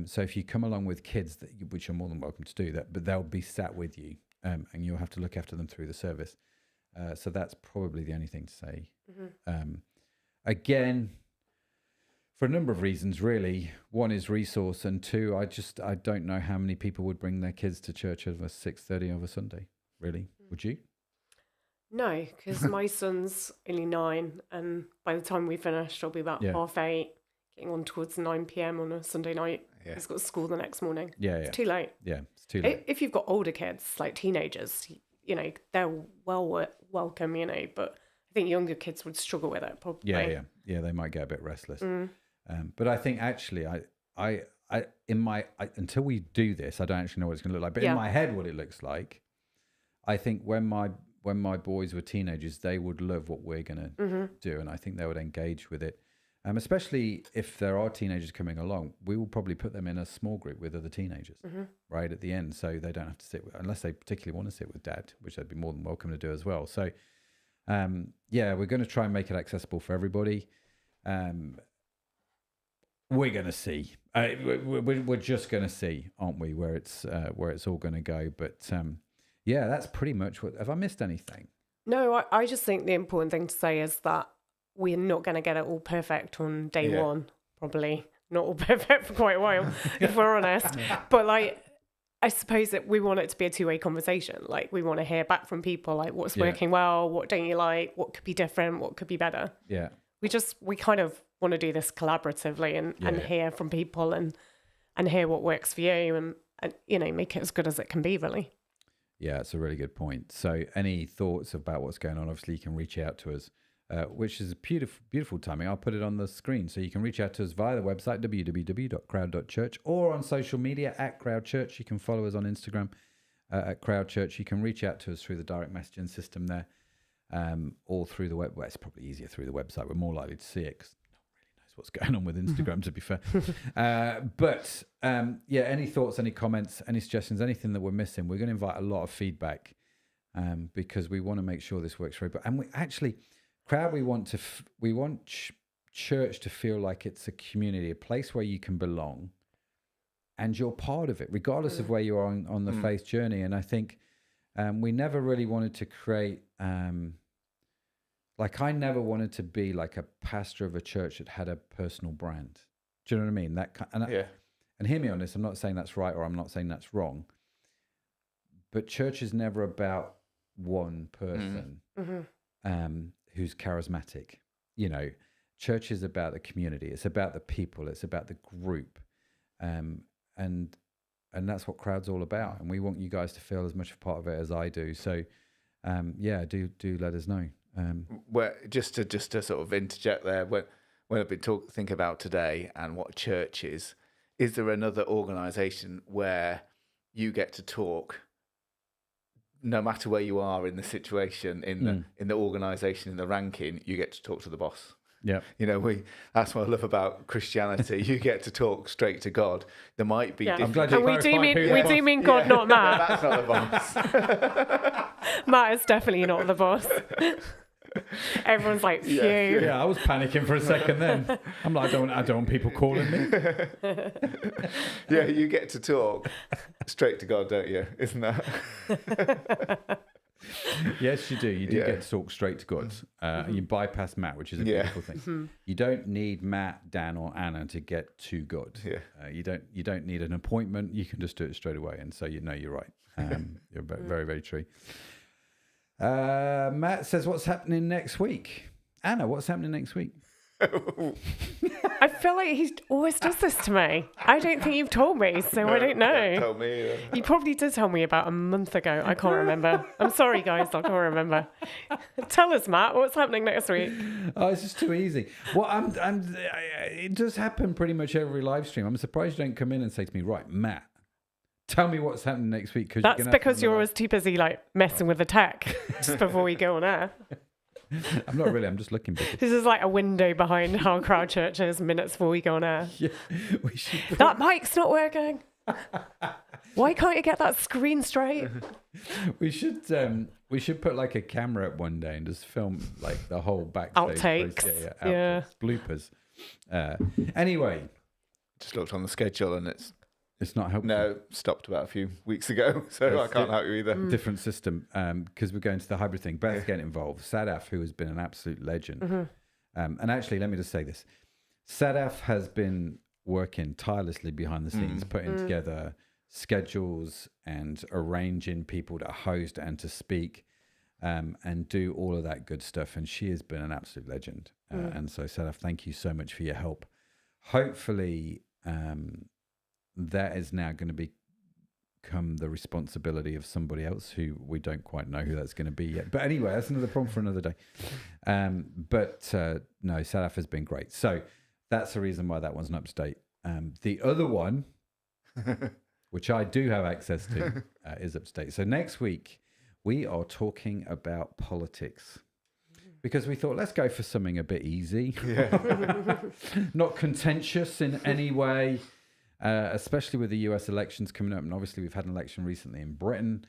Speaker 1: So if you come along with kids, which you're more than welcome to do that, but they'll be sat with you, and you'll have to look after them through the service. So that's probably the only thing to say. Again, for a number of reasons, really. One is resource, and two, I don't know how many people would bring their kids to church at 6:30 of a Sunday. Really, would you?
Speaker 2: No, because my son's only 9, and by the time we finish, it'll be about 8:30, getting on towards 9 p.m. on a Sunday night. He's got school the next morning. It's too late. Yeah, it's too late. If you've got older kids, like teenagers, they're well welcome, but I think younger kids would struggle with it probably.
Speaker 1: Yeah, they might get a bit restless. But I think actually, I until we do this, I don't actually know what it's going to look like. But in my head, what it looks like, I think when my boys were teenagers, they would love what we're going to do, and I think they would engage with it. Especially if there are teenagers coming along, we will probably put them in a small group with other teenagers, right at the end, so they don't have to sit with, unless they particularly want to sit with dad, which they'd be more than welcome to do as well. So, we're going to try and make it accessible for everybody. We're going to see. We're just going to see, aren't we, where it's all going to go. But yeah, that's pretty much what. Have I missed anything?
Speaker 2: No, I just think the important thing to say is that we're not going to get it all perfect on day one. Probably not all perfect for quite a while, if we're honest. But like, I suppose that we want it to be a two-way conversation. Like, we want to hear back from people, like what's working well, what don't you like, what could be different, what could be better. Yeah. We kind of want to do this collaboratively and hear from people and hear what works for you and you know, make it as good as it can be, really.
Speaker 1: Yeah, it's a really good point. So any thoughts about what's going on, obviously you can reach out to us, which is a beautiful timing. I'll put it on the screen. So you can reach out to us via the website, www.crowd.church, or on social media at Crowd Church. You can follow us on Instagram at Crowd Church. You can reach out to us through the direct messaging system there, or through the web. Well, it's probably easier through the website. We're more likely to see it because no one really knows what's going on with Instagram, to be fair. But any thoughts, any comments, any suggestions, anything that we're missing, we're going to invite a lot of feedback because we want to make sure this works very well. And we actually, Crowd, we want church to feel like it's a community, a place where you can belong and you're part of it, regardless of where you are on the faith journey. And I think we never really wanted to create, like I never wanted to be like a pastor of a church that had a personal brand. Do you know what I mean? And hear me on this, I'm not saying that's right or I'm not saying that's wrong, but church is never about one person who's charismatic. You know, church is about the community. It's about the people. It's about the group. And that's what Crowd's all about. And we want you guys to feel as much a part of it as I do. So, do let us know.
Speaker 3: Well, just to sort of interject there, when I've been thinking about today and what church is there another organisation where you get to talk, no matter where you are in the situation, in the organisation, in the ranking, you get to talk to the boss. Yeah, you know, that's what I love about Christianity. You get to talk straight to God. There might be.
Speaker 1: I'm glad you
Speaker 2: we do mean God, not Matt.
Speaker 3: No, that's not the boss.
Speaker 2: Matt is definitely not the boss. Everyone's like, phew.
Speaker 1: Yeah, I was panicking for a second then. I'm like, I don't want people calling me.
Speaker 3: Yeah, you get to talk straight to God, don't you? Isn't that?
Speaker 1: Yes, you do. You do get to talk straight to God. You bypass Matt, which is a beautiful thing. You don't need Matt, Dan, or Anna to get to God. Yeah. You don't need an appointment. You can just do it straight away. And so you know you're right. You're very, very true. Matt says, "What's happening next week?" Anna, what's happening next week?
Speaker 2: I feel like he always does this to me. I don't think you've told me, so I don't know.
Speaker 3: You told me.
Speaker 2: You probably did tell me about a month ago. I can't remember. I'm sorry, guys. I can't remember. Tell us, Matt. What's happening next week?
Speaker 1: Oh, it's just too easy. Well, it does happen pretty much every live stream. I'm surprised you don't come in and say to me, "Right, Matt, tell me what's happening next week."
Speaker 2: That's because you're always too busy like messing with the tech just before we go on air.
Speaker 1: I'm not really. I'm just looking busy.
Speaker 2: This is like a window behind how Crowd Church is minutes before we go on air.
Speaker 1: Yeah, we should.
Speaker 2: That mic's not working. Why can't you get that screen straight?
Speaker 1: We should put like a camera up one day and just film like the whole backstage.
Speaker 2: Outtakes.
Speaker 1: Yeah. Bloopers. Anyway,
Speaker 3: just looked on the schedule and
Speaker 1: it's not helpful.
Speaker 3: No, stopped about a few weeks ago, so I can't help you either.
Speaker 1: Different system, because we're going to the hybrid thing. Beth's getting involved. Sadaf, who has been an absolute legend. And actually, let me just say this. Sadaf has been working tirelessly behind the scenes, putting together schedules and arranging people to host and to speak and do all of that good stuff. And she has been an absolute legend. And so, Sadaf, thank you so much for your help. Hopefully... that is now going to become the responsibility of somebody else who we don't quite know who that's going to be yet. But anyway, that's another problem for another day. No, Sadaf has been great. So that's the reason why that one's not up to date. The other one, which I do have access to, is up to date. So next week, we are talking about politics. Because we thought, let's go for something a bit easy. Not contentious in any way. Especially with the US elections coming up, and obviously we've had an election recently in Britain,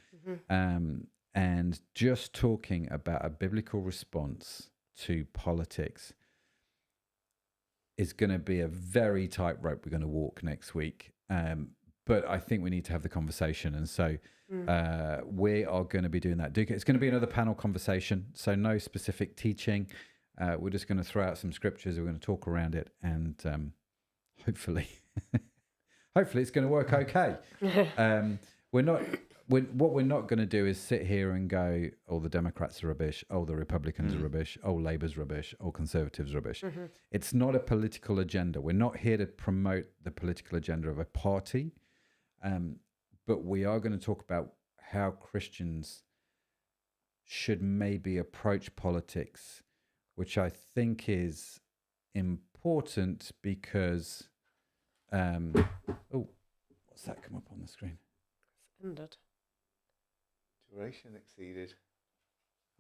Speaker 1: and just talking about a biblical response to politics. is going to be a very tight rope we're going to walk next week. But I think we need to have the conversation. And so we are going to be doing that. It's going to be another panel conversation. So no specific teaching. We're just going to throw out some scriptures. We're going to talk around it. And hopefully it's going to work okay. What we're not going to do is sit here and go, oh, the Democrats are rubbish. Oh, the Republicans are rubbish. Oh, Labour's rubbish. Oh, Conservatives are rubbish. It's not a political agenda. We're not here to promote the political agenda of a party. But we are going to talk about how Christians should maybe approach politics, which I think is important because, what's that come up on the screen?
Speaker 2: Ended.
Speaker 3: Duration exceeded.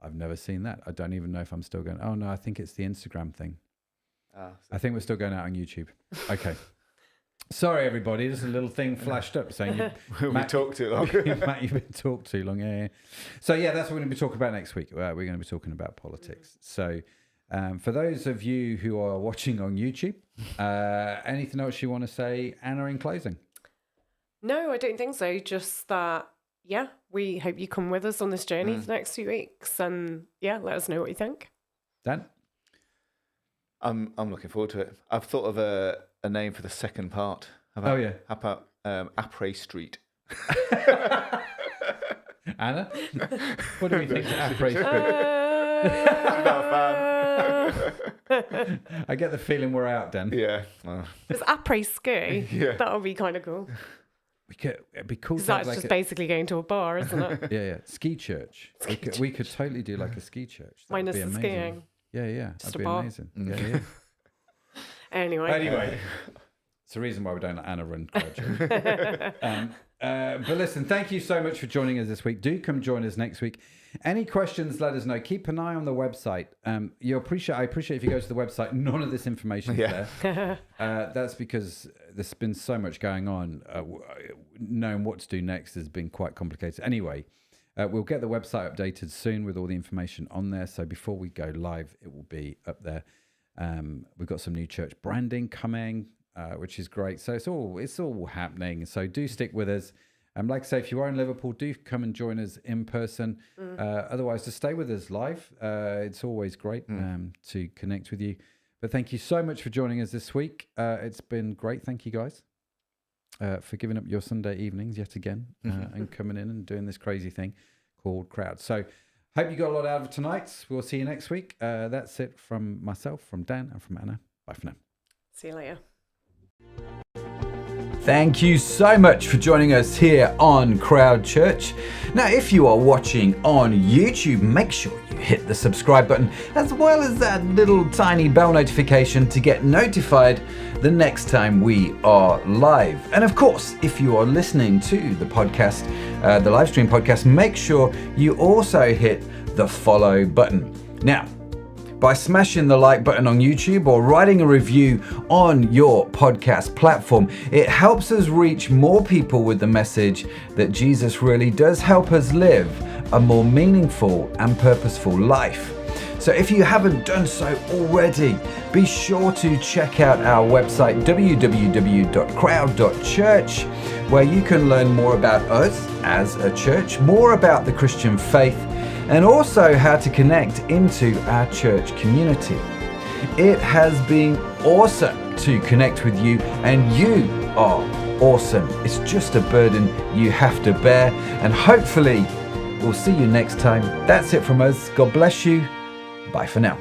Speaker 1: I've never seen that. I don't even know if I'm still going. Oh no, I think it's the Instagram thing.
Speaker 3: So
Speaker 1: I think we're still going out on YouTube. Okay. Sorry, everybody. There's a little thing flashed up saying
Speaker 3: we talked too long.
Speaker 1: Matt, you've been talked too long. Yeah. So yeah, that's what we're going to be talking about next week. We're going to be talking about politics. So for those of you who are watching on YouTube, anything else you want to say, Anna, in closing?
Speaker 2: No, I don't think so. Just that, yeah, we hope you come with us on this journey for the next few weeks. And yeah, let us know what you think.
Speaker 1: Dan?
Speaker 3: I'm looking forward to it. I've thought of a name for the second part.
Speaker 1: How
Speaker 3: about Après Street?
Speaker 1: Anna? What do we think of Après Street?
Speaker 3: I'm not a fan.
Speaker 1: I get the feeling we're out, Dan.
Speaker 3: Yeah.
Speaker 2: It's après ski.
Speaker 3: Yeah.
Speaker 2: That would be kind of cool.
Speaker 1: It'd be cool.
Speaker 2: Because that's just basically going to a bar, isn't it?
Speaker 1: Yeah. Ski church. We could totally do like a ski church.
Speaker 2: Minus the skiing.
Speaker 1: Yeah.
Speaker 2: Just
Speaker 1: That'd be
Speaker 2: bar.
Speaker 1: amazing. Yeah.
Speaker 2: Anyway.
Speaker 1: It's the reason why we don't let Anna run culture. But listen, thank you so much for joining us this week. Do come join us next week. Any questions, let us know. Keep an eye on the website. I appreciate if you go to the website, none of this information is there. That's because there's been so much going on. Knowing what to do next has been quite complicated. Anyway, we'll get the website updated soon with all the information on there. So before we go live, it will be up there. We've got some new church branding coming, which is great. So it's all happening. So do stick with us. Like I say, if you are in Liverpool, do come and join us in person. Otherwise, just stay with us live. It's always great to connect with you. But thank you so much for joining us this week. It's been great. Thank you, guys, for giving up your Sunday evenings yet again and coming in and doing this crazy thing called Crowd. So hope you got a lot out of it tonight. We'll see you next week. That's it from myself, from Dan, and from Anna. Bye for now.
Speaker 2: See you later.
Speaker 1: Thank you so much for joining us here on Crowd Church. Now, if you are watching on YouTube, make sure you hit the subscribe button as well as that little tiny bell notification to get notified the next time we are live. And of course, if you are listening to the podcast, the live stream podcast, make sure you also hit the follow button. Now, by smashing the like button on YouTube or writing a review on your podcast platform, it helps us reach more people with the message that Jesus really does help us live a more meaningful and purposeful life. So if you haven't done so already, be sure to check out our website, www.crowd.church, where you can learn more about us as a church, more about the Christian faith, and also how to connect into our church community. It has been awesome to connect with you, and you are awesome. It's just a burden you have to bear, and hopefully we'll see you next time. That's it from us. God bless you. Bye for now.